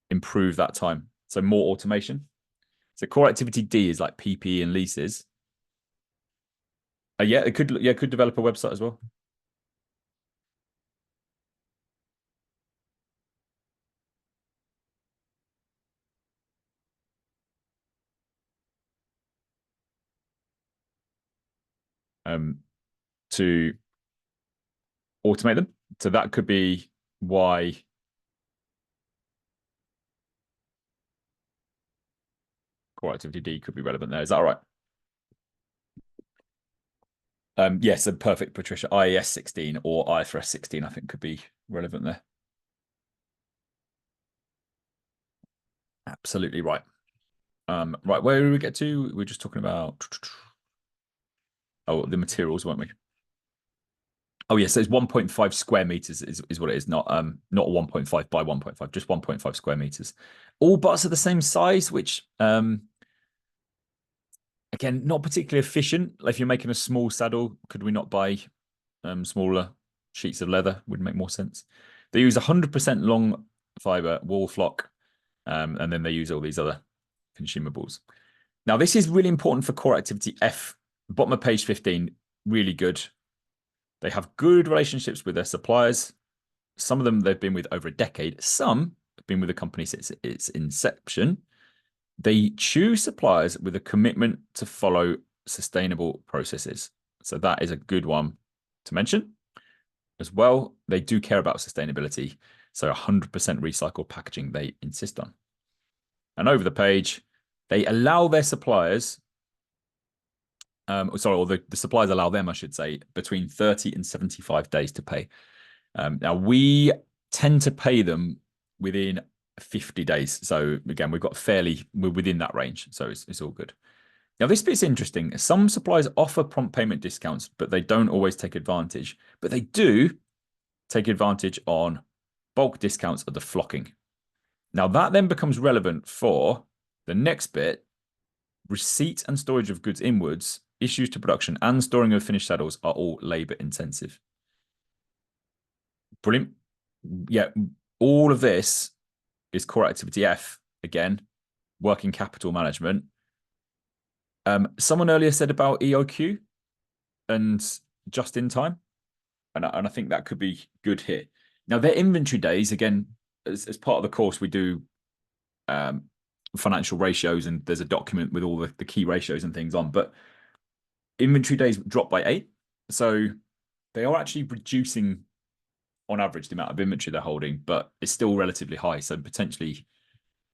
improve that time. So more automation. So core activity D is like PPE and leases. Yeah, it could develop a website as well. To automate them. So that could be why core activity D could be relevant there. Is that all right? Yes, so perfect, Patricia. IAS 16 or IFRS 16, I think, could be relevant there. Absolutely right. Right, where did we get to? We're just talking about the materials, weren't we? Oh, yes, so it's 1.5 square meters is what it is, not 1.5 by 1.5, just 1.5 square meters. All butts are the same size, which again, not particularly efficient. Like if you're making a small saddle, could we not buy smaller sheets of leather? Would make more sense. They use 100% long fiber wool flock, and then they use all these other consumables. Now, this is really important for core activity F. Bottom of page 15, really good. They have good relationships with their suppliers. Some of them they've been with over a decade. Some have been with the company since its inception. They choose suppliers with a commitment to follow sustainable processes. So that is a good one to mention. As well, they do care about sustainability. So 100% recycled packaging they insist on. And over the page, they allow their suppliers, or the suppliers allow them, I should say, between 30 and 75 days to pay. Now, we tend to pay them within 50 days. So again, we're within that range. So it's all good. Now, this bit's interesting. Some suppliers offer prompt payment discounts, but they don't always take advantage. But they do take advantage on bulk discounts of the flocking. Now, that then becomes relevant for the next bit. Receipt and storage of goods inwards, issues to production, and storing of finished saddles are all labor intensive. Brilliant. Yeah, all of this is core activity F, again, working capital management. Someone earlier said about EOQ and just in time, and I think that could be good here. Now, their inventory days, again, as part of the course, we do financial ratios, and there's a document with all the key ratios and things on, but inventory days dropped by 8. So they are actually reducing on average the amount of inventory they're holding, but it's still relatively high. So potentially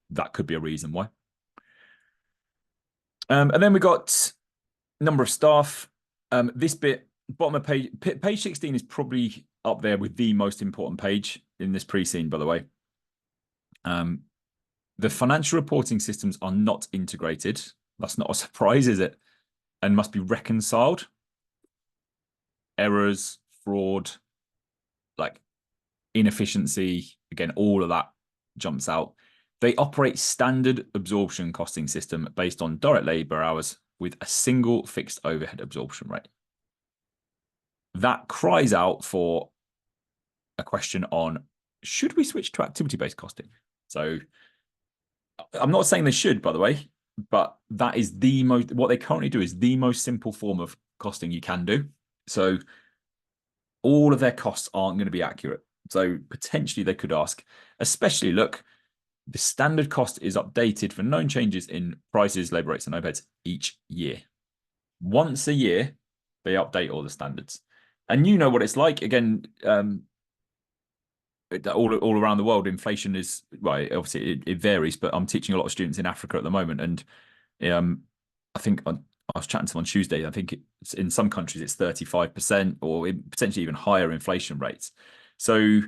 that could be a reason why. And then we got number of staff. This bit, bottom of page 16 is probably up there with the most important page in this pre-scene, by the way. The financial reporting systems are not integrated. That's not a surprise, is it? And must be reconciled. Errors, fraud, like inefficiency, again, all of that jumps out. They operate standard absorption costing system based on direct labor hours with a single fixed overhead absorption rate. That cries out for a question on, should we switch to activity-based costing? So I'm not saying they should, by the way, but that is what they currently do is the most simple form of costing you can do. So all of their costs aren't going to be accurate. So potentially they could ask, especially look, the standard cost is updated for known changes in prices, labor rates, and overheads each year. Once a year, they update all the standards. And you know what it's like. Again, all around the world, inflation is, well, obviously it varies, but I'm teaching a lot of students in Africa at the moment. And I think I was chatting to them on Tuesday. I think it's, in some countries it's 35% or potentially even higher inflation rates. So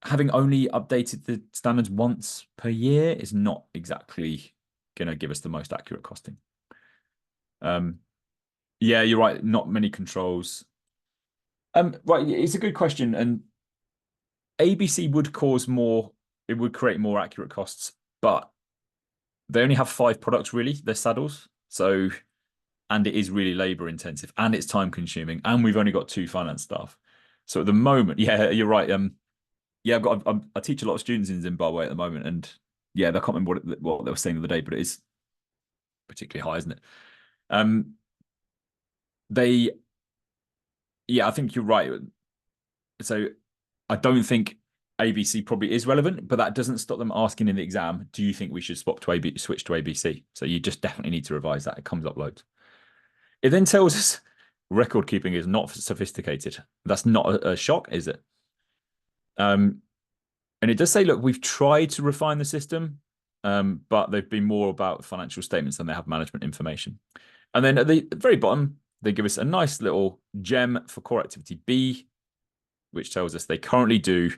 having only updated the standards once per year is not exactly going to give us the most accurate costing. Yeah, you're right. Not many controls. Right, it's a good question, and ABC would cause more. It would create more accurate costs, but they only have 5 products really. They're saddles, so and it is really labor intensive and it's time consuming, and we've only got 2 finance staff. So at the moment, yeah, you're right. Yeah, I teach a lot of students in Zimbabwe at the moment, and yeah, I can't remember what they were saying the other day, but it is particularly high, isn't it? Yeah, I think you're right. So I don't think ABC probably is relevant, but that doesn't stop them asking in the exam, do you think we should switch to ABC? So you just definitely need to revise that. It comes up loads. It then tells us record keeping is not sophisticated. That's not a shock, is it? And it does say, look, we've tried to refine the system, but they've been more about financial statements than they have management information. And then at the very bottom, they give us a nice little gem for core activity B, which tells us they currently do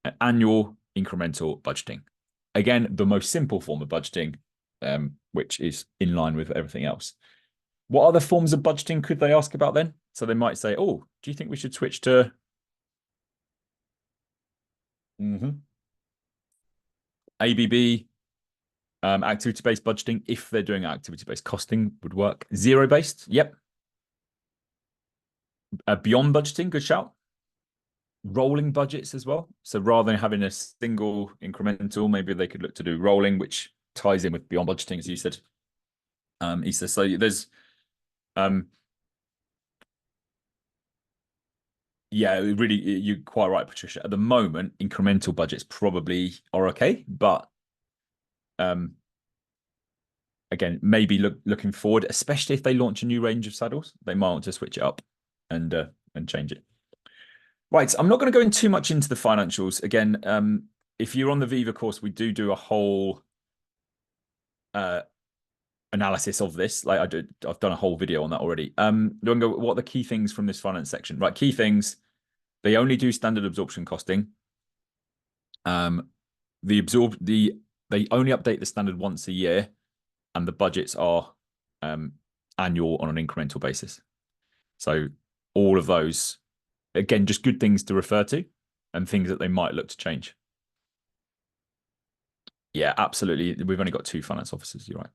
an annual incremental budgeting. Again, the most simple form of budgeting, which is in line with everything else. What other forms of budgeting could they ask about then? So they might say, oh, do you think we should switch to ABB, activity-based budgeting? If they're doing activity-based costing, would work. Zero-based, yep. Beyond budgeting, good shout. Rolling budgets as well. So rather than having a single incremental, maybe they could look to do rolling, which ties in with beyond budgeting, as you said. Issa. So there's yeah, really, you're quite right, Patricia. At the moment, incremental budgets probably are okay, but again, maybe looking forward, especially if they launch a new range of saddles, they might want to switch it up and change it. Right, I'm not going to go in too much into the financials. Again, if you're on the Viva course, we do a whole analysis of this. Like I've done a whole video on that already. Don't go, what are the key things from this finance section? Right, key things. They only do standard absorption costing. They only update the standard once a year, and the budgets are annual on an incremental basis. So all of those, again, just good things to refer to and things that they might look to change. Yeah, absolutely. We've only got 2 finance officers. You're right.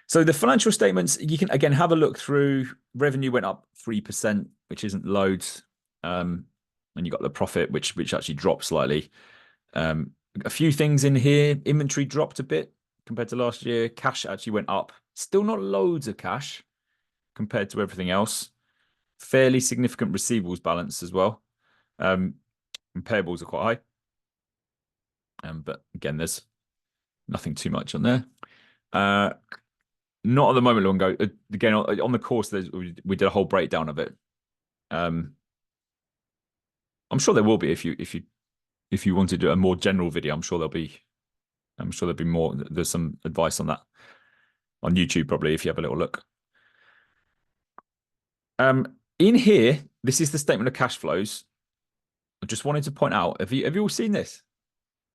So the financial statements, you can, again, have a look through. Revenue went up 3%, which isn't loads. And you got the profit, which actually dropped slightly. A few things in here. Inventory dropped a bit compared to last year. Cash actually went up. Still not loads of cash compared to everything else. Fairly significant receivables balance as well. And payables are quite high. But again, there's nothing too much on there. Not at the moment, Longo. Again, on the course, we did a whole breakdown of it. I'm sure there will be if you want to do a more general video. I'm sure there'll be more. There's some advice on that. on YouTube, probably, if you have a little look. In here, this is the statement of cash flows. I just wanted to point out, have you all seen this?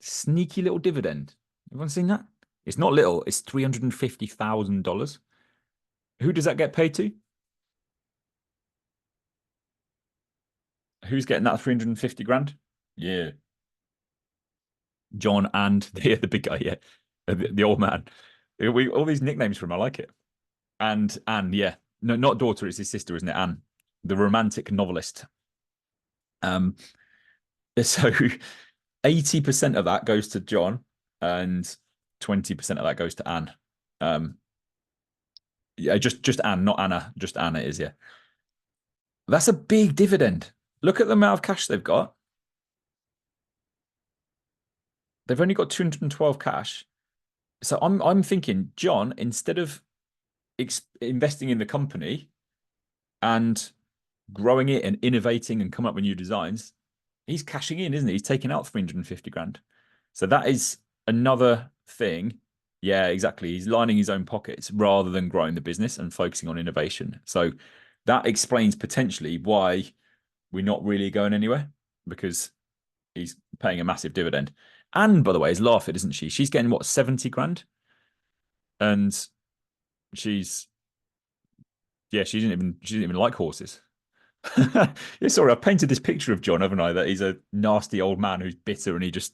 Sneaky little dividend. Everyone seen that? It's not little, it's $350,000. Who does that get paid to? Who's getting that 350 grand? Yeah. John and the big guy, yeah. The old man. All these nicknames for him, I like it. And Anne, yeah. No, not daughter, it's his sister, isn't it? Anne, the romantic novelist. So 80% of that goes to John and 20% of that goes to Anne. Yeah, just Anne, not Anna. Just Anna is, yeah. That's a big dividend. Look at the amount of cash they've got. They've only got 212 cash. So I'm thinking, John, instead of investing in the company and growing it and innovating and come up with new designs, he's cashing in, isn't he? He's taking out 350 grand. So that is another thing. Yeah, exactly. He's lining his own pockets rather than growing the business and focusing on innovation. So that explains potentially why we're not really going anywhere, because he's paying a massive dividend. And by the way, is laughing, isn't she? She's getting what, 70 grand? And she's she didn't even like horses. Yeah, sorry, I've painted this picture of John, haven't I? That he's a nasty old man who's bitter and he just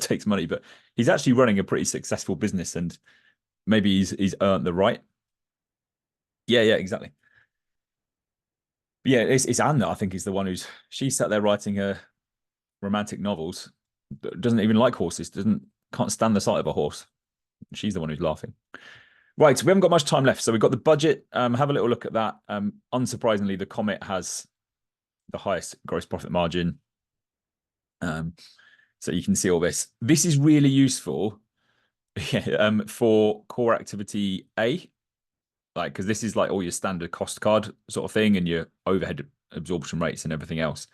takes money, but he's actually running a pretty successful business, and maybe he's earned the right. Yeah, exactly. But yeah, it's Anne that I think is the one she sat there writing her romantic novels, doesn't even like horses, can't stand the sight of a horse. She's the one who's laughing. Right, so we haven't got much time left. So we've got the budget. Have a little look at that. Unsurprisingly, the Comet has the highest gross profit margin. So you can see all this. This is really useful for core activity A, like, because this is like all your standard cost card sort of thing and your overhead absorption rates and everything else.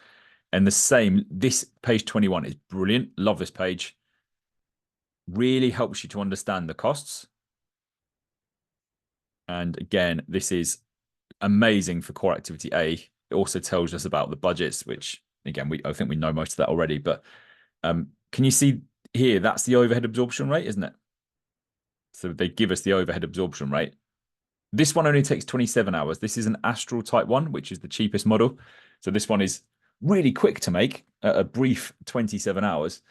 And the same, this page 21 is brilliant. Love this page. Really helps you to understand the costs. And again, this is amazing for core activity A. It also tells us about the budgets, which again, I think we know most of that already. But can you see here? That's the overhead absorption rate, isn't it? So they give us the overhead absorption rate. This one only takes 27 hours. This is an Astral Type 1, which is the cheapest model. So this one is really quick to make, a brief 27 hours.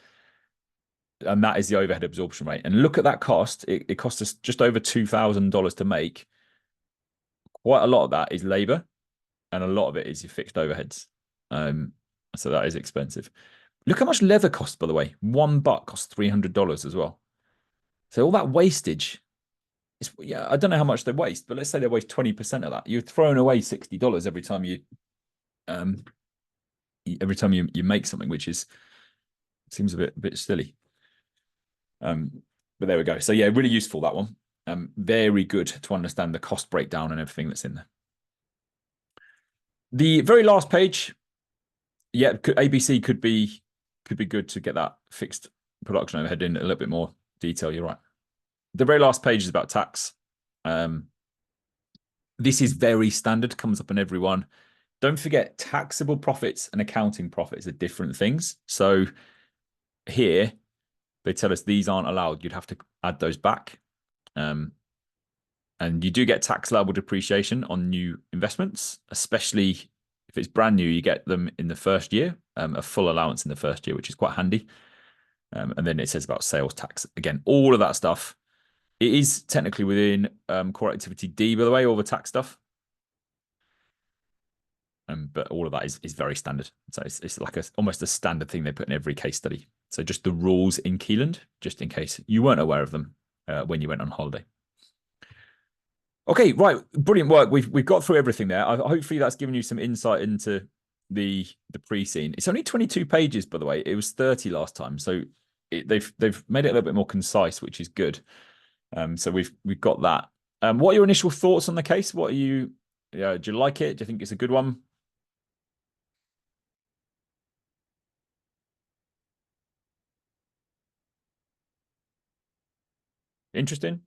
And that is the overhead absorption rate. And look at that cost. It cost us just over $2,000 to make. Quite a lot of that is labor, and a lot of it is your fixed overheads. So that is expensive. Look how much leather costs, by the way. $1 costs $300 as well. So all that wastage, I don't know how much they waste, but let's say they waste 20% of that. You're throwing away $60 every time you make something, which seems a bit silly. But there we go. So yeah, really useful, that one. Very good to understand the cost breakdown and everything that's in there. The very last page, yeah, ABC could be good to get that fixed production overhead in a little bit more detail. You're right. The very last page is about tax. This is very standard, comes up in every one. Don't forget, taxable profits and accounting profits are different things. So here, they tell us these aren't allowed. You'd have to add those back. And you do get tax liable depreciation on new investments, especially if it's brand new, you get them in the first year, a full allowance in the first year, which is quite handy. And then it says about sales tax. Again, all of that stuff. It is technically within core activity D, by the way, all the tax stuff. But all of that is very standard. So it's like almost a standard thing they put in every case study. So just the rules in Keeland, just in case you weren't aware of them when you went on holiday. Okay, right, brilliant work. We've got through everything there. Hopefully that's given you some insight into the pre-scene. It's only 22 pages, by the way. It was 30 last time, so they've made it a little bit more concise, which is good. So we've got that. What are your initial thoughts on the case? What are you? Do you like it? Do you think it's a good one? Interesting?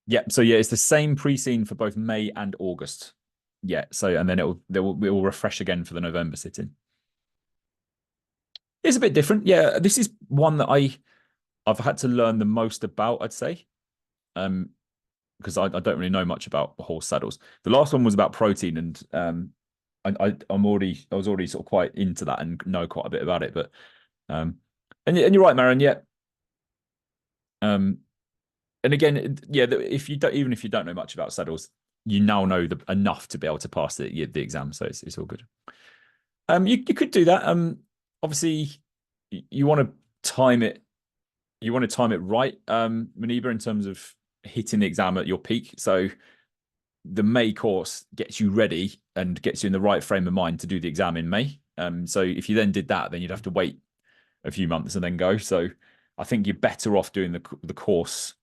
Yeah, so yeah, it's the same pre-scene for both May and August. Yeah, so and then it will refresh again for the November sitting. It's a bit different. Yeah, this is one that I've had to learn the most about, I'd say. Because I don't really know much about horse saddles. The last one was about protein, and I was already sort of quite into that and know quite a bit about it. But and you're right, Marin. Yeah. And again, yeah, if you don't, even if you don't know much about saddles, you now know enough to be able to pass the exam. So it's all good. You could do that. Obviously, you want to time it. You want to time it right, Maniba, in terms of hitting the exam at your peak. So the May course gets you ready and gets you in the right frame of mind to do the exam in May. So if you then did that, then you'd have to wait a few months and then go. So I think you're better off doing the course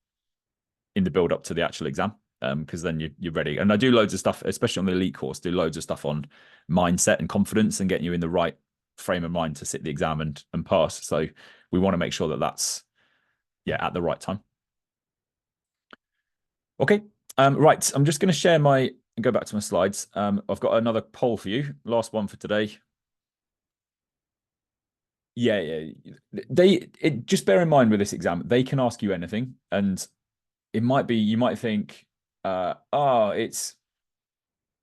in the build up to the actual exam, because then you're ready. And I do loads of stuff, especially on the elite course, do loads of stuff on mindset and confidence and getting you in the right frame of mind to sit the exam and pass. So we want to make sure that that's at the right time. Okay. Right. I'm just going to share go back to my slides. I've got another poll for you. Last one for today. Yeah. Just bear in mind with this exam, they can ask you anything, and it might be, you might think, they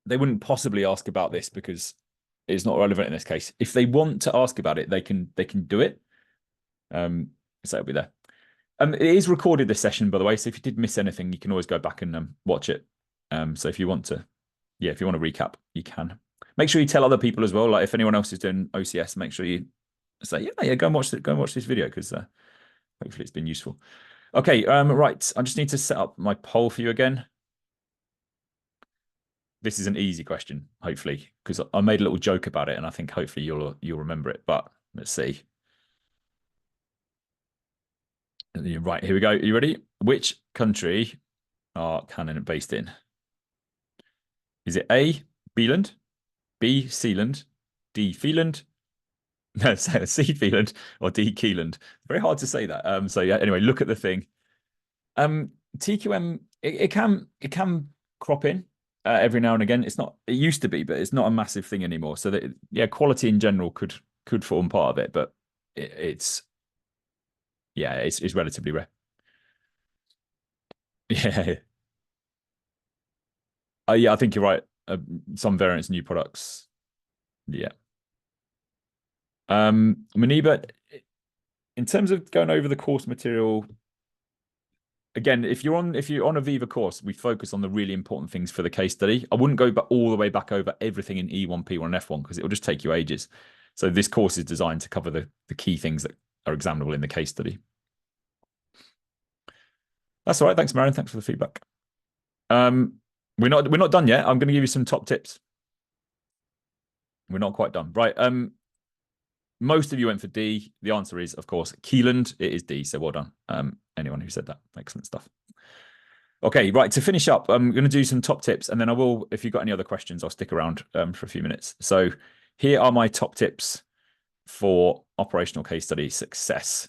wouldn't possibly ask about this because it's not relevant in this case. If they want to ask about it, they can do it. So it'll be there. It is recorded, this session, by the way. So if you did miss anything, you can always go back and watch it. So if you want to, if you want to recap, you can. Make sure you tell other people as well. Like if anyone else is doing OCS, make sure you say, go and watch it. Go and watch this video because hopefully it's been useful. Okay, right. I just need to set up my poll for you again. This is an easy question, hopefully, because I made a little joke about it, and I think hopefully you'll remember it. But let's see. Right, here we go. Are you ready? Which country are Canon based in? Is it A, Beeland, B, Sealand, D, Feeland, no, C, Feeland, or D, Keeland? Very hard to say that. So yeah, anyway, look at the thing. TQM, it can crop in every now and again. It used to be, but it's not a massive thing anymore. So that quality in general could form part of it, but it's relatively rare. Yeah. Yeah, I think you're right. Some variants, new products. Yeah. Maniba, in terms of going over the course material, again, if you're on a Viva course, we focus on the really important things for the case study. I wouldn't go all the way back over everything in E1, P1, and F1 because it will just take you ages. So this course is designed to cover the key things that are examinable in the case study. That's all right. Thanks, Marion. Thanks for the feedback. We're not done yet. I'm going to give you some top tips. We're not quite done. Right. Most of you went for D. The answer is, of course, Keeland. It is D. So well done. Anyone who said that. Excellent stuff. Okay, right. To finish up, I'm going to do some top tips, and then I will, if you've got any other questions, I'll stick around for a few minutes. So here are my top tips for operational case study success.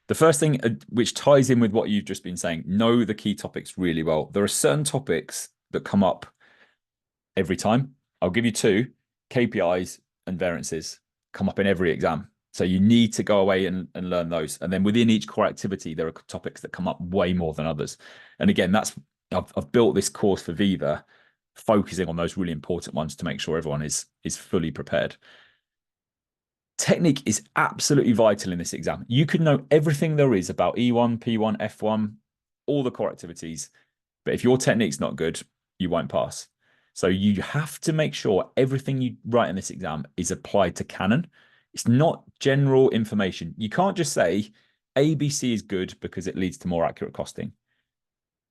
The first thing, which ties in with what you've just been saying, know the key topics really well. There are certain topics that come up every time. I'll give you two. KPIs and variances come up in every exam. So you need to go away and learn those. And then within each core activity, there are topics that come up way more than others. And again, I've built this course for Viva, focusing on those really important ones to make sure everyone is fully prepared. Technique is absolutely vital in this exam. You could know everything there is about E1, P1, F1, all the core activities, but if your technique's not good, you won't pass. So you have to make sure everything you write in this exam is applied to Canon. It's not general information. You can't just say ABC is good because it leads to more accurate costing.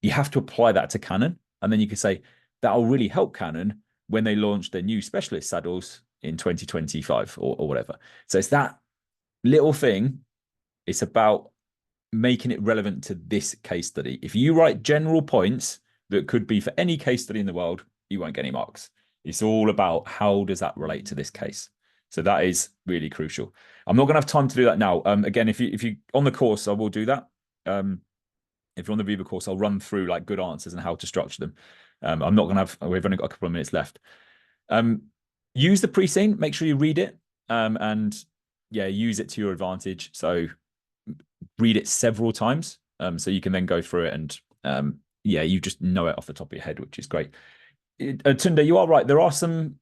You have to apply that to Canon, and then you can say that'll really help Canon when they launch their new specialist saddles in 2025 or whatever. So it's that little thing. It's about making it relevant to this case study. If you write general points that could be for any case study in the world, you won't get any marks. It's all about how does that relate to this case. So that is really crucial. I'm not going to have time to do that now. Again, if you on the course, I will do that. if you're on the Viva course, I'll run through like good answers and how to structure them. I'm not going to have, we've only got a couple of minutes left. Use the pre-scene, make sure you read it, and yeah, use it to your advantage. So read it several times, so you can then go through it and yeah, you just know it off the top of your head, which is great. Tunde, you are right. There are some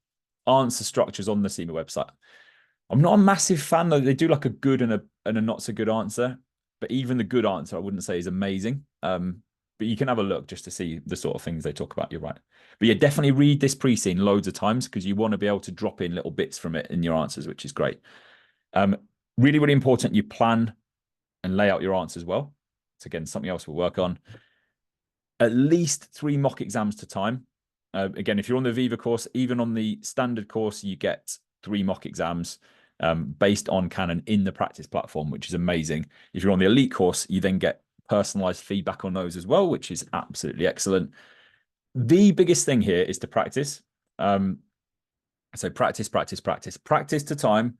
answer structures on the CIMA website. I'm not a massive fan though. They do like a good and a not so good answer, but even the good answer I wouldn't say is amazing. But you can have a look just to see the sort of things they talk about. You're right. But yeah, definitely read this pre-scene loads of times because you want to be able to drop in little bits from it in your answers, which is great. Really, really important you plan and lay out your answers well. It's again something else we'll work on. At least 3 mock exams to time. Again, if you're on the Viva course, even on the standard course, you get 3 mock exams based on Canon in the practice platform, which is amazing. If you're on the elite course, you then get personalized feedback on those as well, which is absolutely excellent. The biggest thing here is to practice. So practice to time.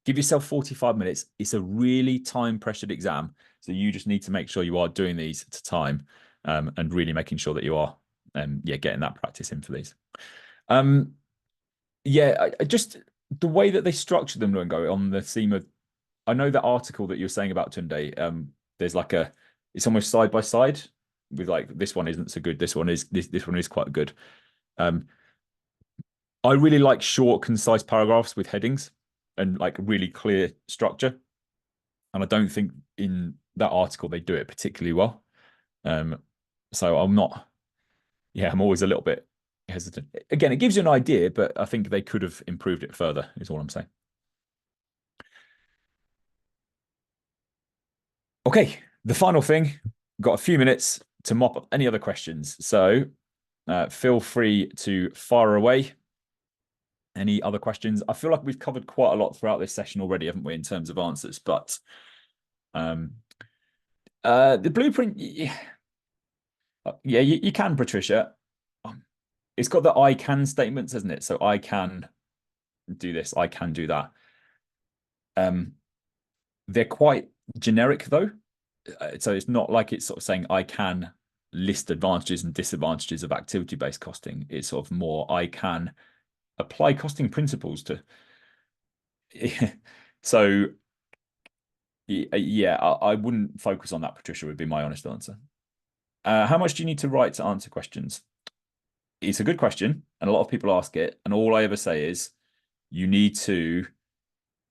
Give yourself 45 minutes. It's a really time pressured exam. So you just need to make sure you are doing these to time and really making sure that you are yeah, getting that practice in for these. Yeah, I just the way that they structure them, Luengo, on the CIMA, I know that article that you're saying about Tunde, there's like it's almost side by side with like, this one isn't so good. This one is quite good. I really like short, concise paragraphs with headings and like really clear structure. And I don't think in that article they do it particularly well. So I'm always a little bit hesitant. Again, it gives you an idea, but I think they could have improved it further, is all I'm saying. Okay, the final thing, got a few minutes to mop up any other questions. So feel free to fire away. Any other questions? I feel like we've covered quite a lot throughout this session already, haven't we, in terms of answers? But the blueprint, yeah, you can, Patricia. It's got the I can statements, hasn't it? So I can do this, I can do that. They're quite generic though. So it's not like it's sort of saying I can list advantages and disadvantages of activity-based costing. It's sort of more I can apply costing principles to. So yeah, I wouldn't focus on that, Patricia, would be my honest answer. How much do you need to write to answer questions? It's a good question, and a lot of people ask it, and all I ever say is you need to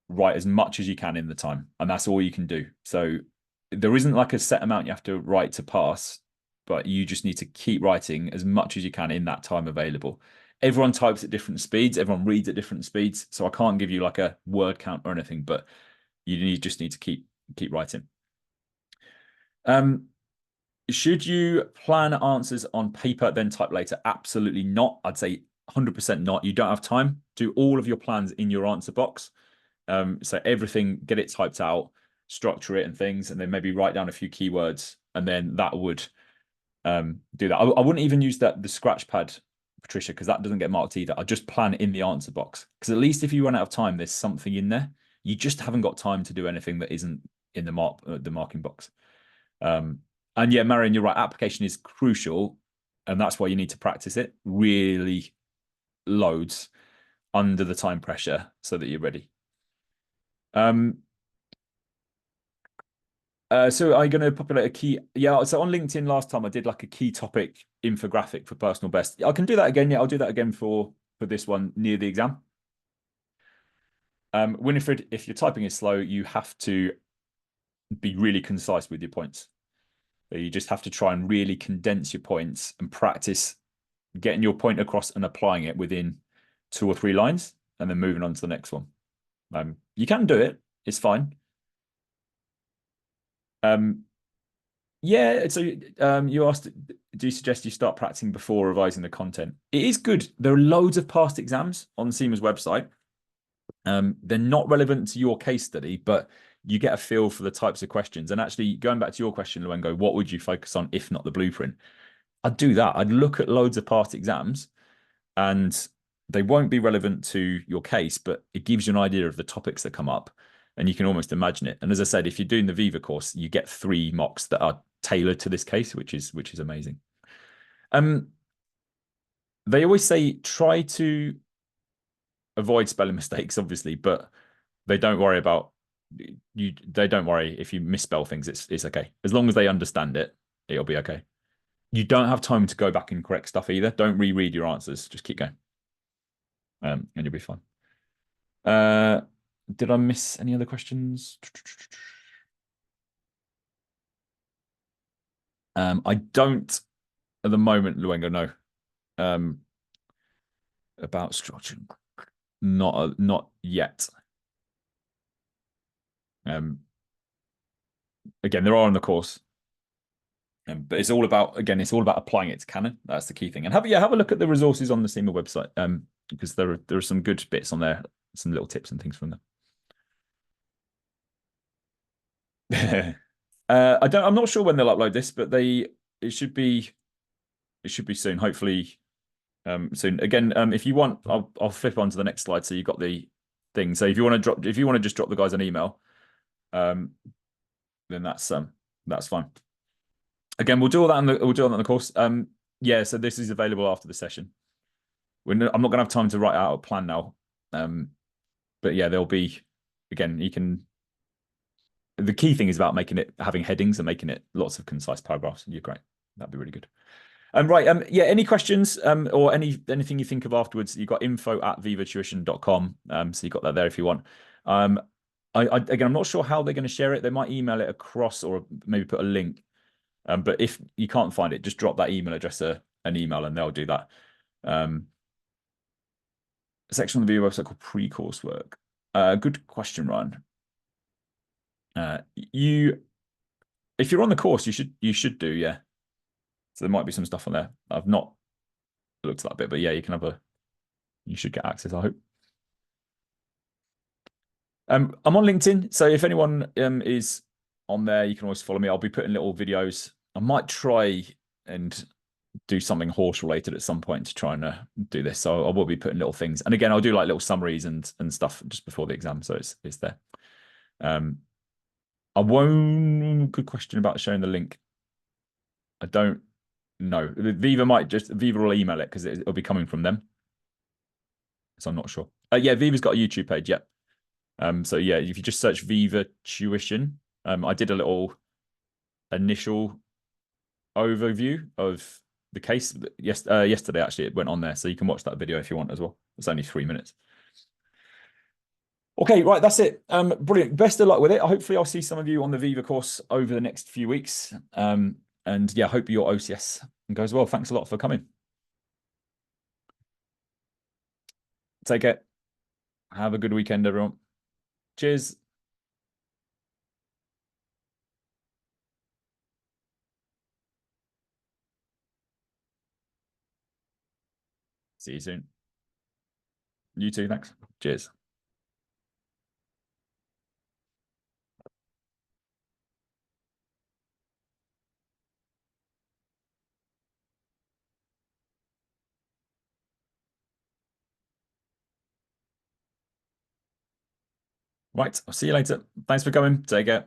write as much as you can in the time, and that's all you can do. So there isn't like a set amount you have to write to pass, but you just need to keep writing as much as you can in that time available. Everyone types at different speeds, everyone reads at different speeds, so I can't give you like a word count or anything, but you just need to keep writing. Should you plan answers on paper, then type later? Absolutely not. I'd say 100% not. You don't have time. Do all of your plans in your answer box. So everything, get it typed out, structure it and things, and then maybe write down a few keywords, and then that would do that. I wouldn't even use the scratch pad, Patricia, because that doesn't get marked either. I just plan in the answer box, because at least if you run out of time, there's something in there. You just haven't got time to do anything that isn't in the marking box. And yeah, Marion, you're right. Application is crucial, and that's why you need to practice it really loads under the time pressure so that you're ready. So are you going to populate a key? Yeah, so on LinkedIn last time I did like a key topic infographic for personal best. I can do that again. Yeah, I'll do that again for this one near the exam. Winifred, if your typing is slow, you have to be really concise with your points. So you just have to try and really condense your points and practice getting your point across and applying it within 2 or 3 lines and then moving on to the next one. You can do it. It's fine. Yeah, so you asked, do you suggest you start practicing before revising the content? It is good. There are loads of past exams on CIMA's website. They're not relevant to your case study, but you get a feel for the types of questions. And actually, going back to your question, Luengo, what would you focus on if not the blueprint? I'd do that. I'd look at loads of past exams, and they won't be relevant to your case, but it gives you an idea of the topics that come up, and you can almost imagine it. And as I said, if you're doing the Viva course, you get 3 mocks that are tailored to this case, which is amazing. They always say try to avoid spelling mistakes, obviously, but they don't worry about you. They don't worry if you misspell things. It's okay as long as they understand it. It'll be okay. You don't have time to go back and correct stuff either. Don't reread your answers. Just keep going, and you'll be fine. Did I miss any other questions? I don't at the moment, Luengo. No. About structure, not yet. Again, there are on the course, but it's all about applying it to Canon. That's the key thing. And have a look at the resources on the CIMA website, because there are some good bits on there, some little tips and things from them. I'm not sure when they'll upload this, but it should be soon. Hopefully, soon. Again, if you want, I'll flip on to the next slide so you've got the thing. So if you want to just drop the guys an email, then that's fine. Again, we'll do all that on the course. Yeah, so this is available after the session. I'm not going to have time to write out a plan now. But yeah, there'll be, again, the key thing is about having headings and making it lots of concise paragraphs. You're great. That'd be really good. Right. Yeah, any questions or anything you think of afterwards, you've got info@vivatuition.com. So you've got that there if you want. Again, I'm not sure how they're going to share it. They might email it across or maybe put a link. But if you can't find it, just drop that email address an email and they'll do that. A section on the Viva website called pre-coursework. Good question, Ryan. If you're on the course, you should do, yeah. So there might be some stuff on there. I've not looked at that bit, but yeah, you should get access, I hope. I'm on LinkedIn, so if anyone is on there, you can always follow me. I'll be putting little videos. I might try and do something horse related at some point to try and do this. So I will be putting little things. And again, I'll do like little summaries and stuff just before the exam. So it's there. Good question about sharing the link. I don't know. Viva will email it because it'll be coming from them. So I'm not sure. Yeah, Viva's got a YouTube page. Yeah. So yeah, if you just search Viva Tuition, I did a little initial overview of the case. Yesterday, actually, it went on there. So you can watch that video if you want as well. It's only 3 minutes. Okay, right, that's it. Brilliant. Best of luck with it. Hopefully I'll see some of you on the Viva course over the next few weeks. And yeah, hope your OCS goes well. Thanks a lot for coming. Take care. Have a good weekend, everyone. Cheers. See you soon. You too, thanks. Cheers. Right, I'll see you later. Thanks for coming. Take care.